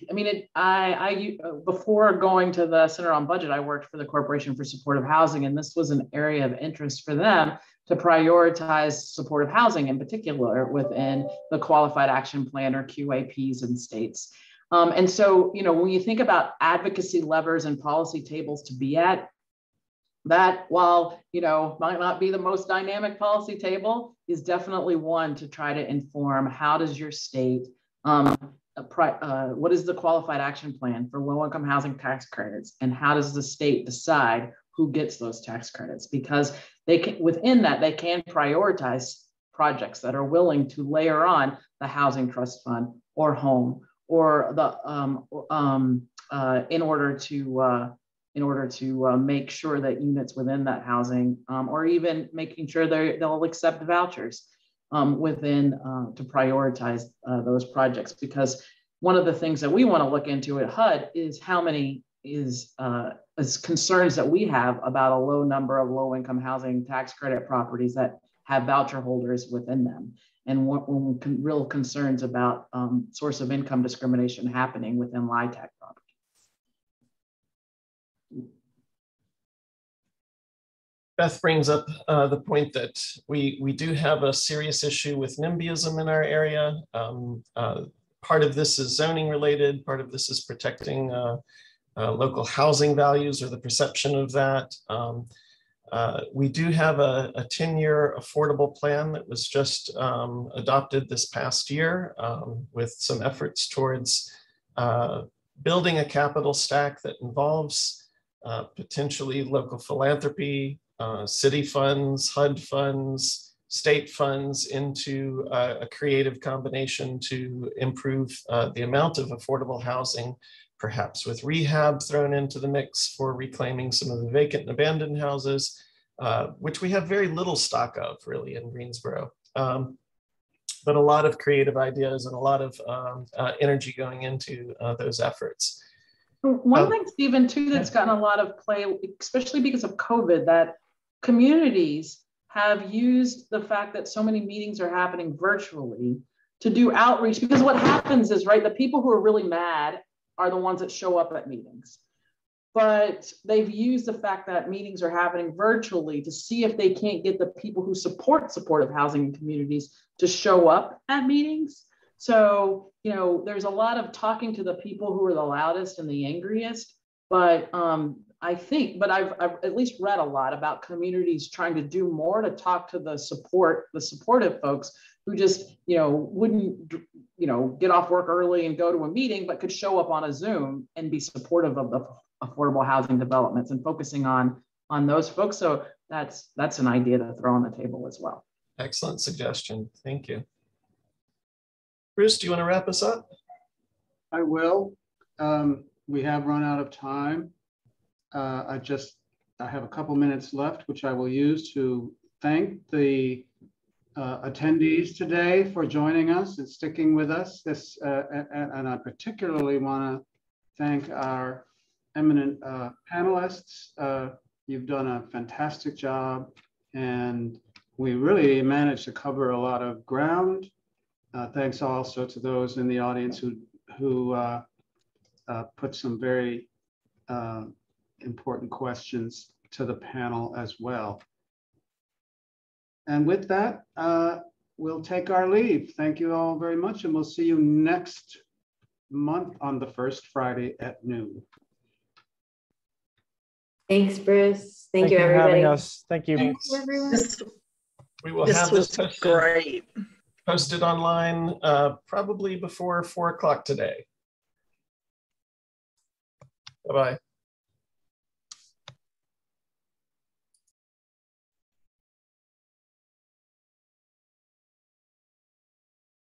before going to the Center on Budget, I worked for the Corporation for Supportive Housing, and this was an area of interest for them to prioritize supportive housing in particular within the qualified action plan or QAPs in states. And so, when you think about advocacy levers and policy tables to be at, that while, might not be the most dynamic policy table, is definitely one to try to inform how does your state, what is the qualified action plan for low-income housing tax credits, and how does the state decide who gets those tax credits? Because within that, they can prioritize projects that are willing to layer on the housing trust fund or home, or in order to make sure that units within that housing, or even making sure they'll accept vouchers within to prioritize those projects. Because one of the things that we want to look into at HUD is how many is concerns that we have about a low number of low-income housing tax credit properties that have voucher holders within them. and real concerns about source of income discrimination happening within LIHTC property. Beth brings up the point that we do have a serious issue with NIMBYism in our area. Part of this is zoning related, part of this is protecting local housing values or the perception of that. We do have a 10-year affordable plan that was just adopted this past year with some efforts towards building a capital stack that involves potentially local philanthropy, city funds, HUD funds, state funds into a creative combination to improve the amount of affordable housing, perhaps with rehab thrown into the mix for reclaiming some of the vacant and abandoned houses, which we have very little stock of really in Greensboro. But a lot of creative ideas and a lot of energy going into those efforts. One thing, Stephen, too, that's gotten a lot of play, especially because of COVID, that communities have used the fact that so many meetings are happening virtually to do outreach, because what happens is, right, the people who are really mad are the ones that show up at meetings. But they've used the fact that meetings are happening virtually to see if they can't get the people who support supportive housing in communities to show up at meetings. So, you know, there's a lot of talking to the people who are the loudest and the angriest, but I've at least read a lot about communities trying to do more to talk to the supportive folks who just, you know, wouldn't, you know, get off work early and go to a meeting, but could show up on a Zoom and be supportive of the affordable housing developments and focusing on those folks. So that's an idea to throw on the table as well. Excellent suggestion. Thank you. Bruce, do you want to wrap us up? I will. We have run out of time. I have a couple minutes left, which I will use to thank the attendees today for joining us and sticking with us. And I particularly want to thank our eminent panelists. You've done a fantastic job, and we really managed to cover a lot of ground. Thanks also to those in the audience who put some very important questions to the panel as well. And with that, we'll take our leave. Thank you all very much, and we'll see you next month on the first Friday at noon. Thanks, Bruce. Thank you, everybody. For having us. Thank you. Thanks, everyone. We will This have was this great. posted online probably before 4 o'clock today. Bye-bye.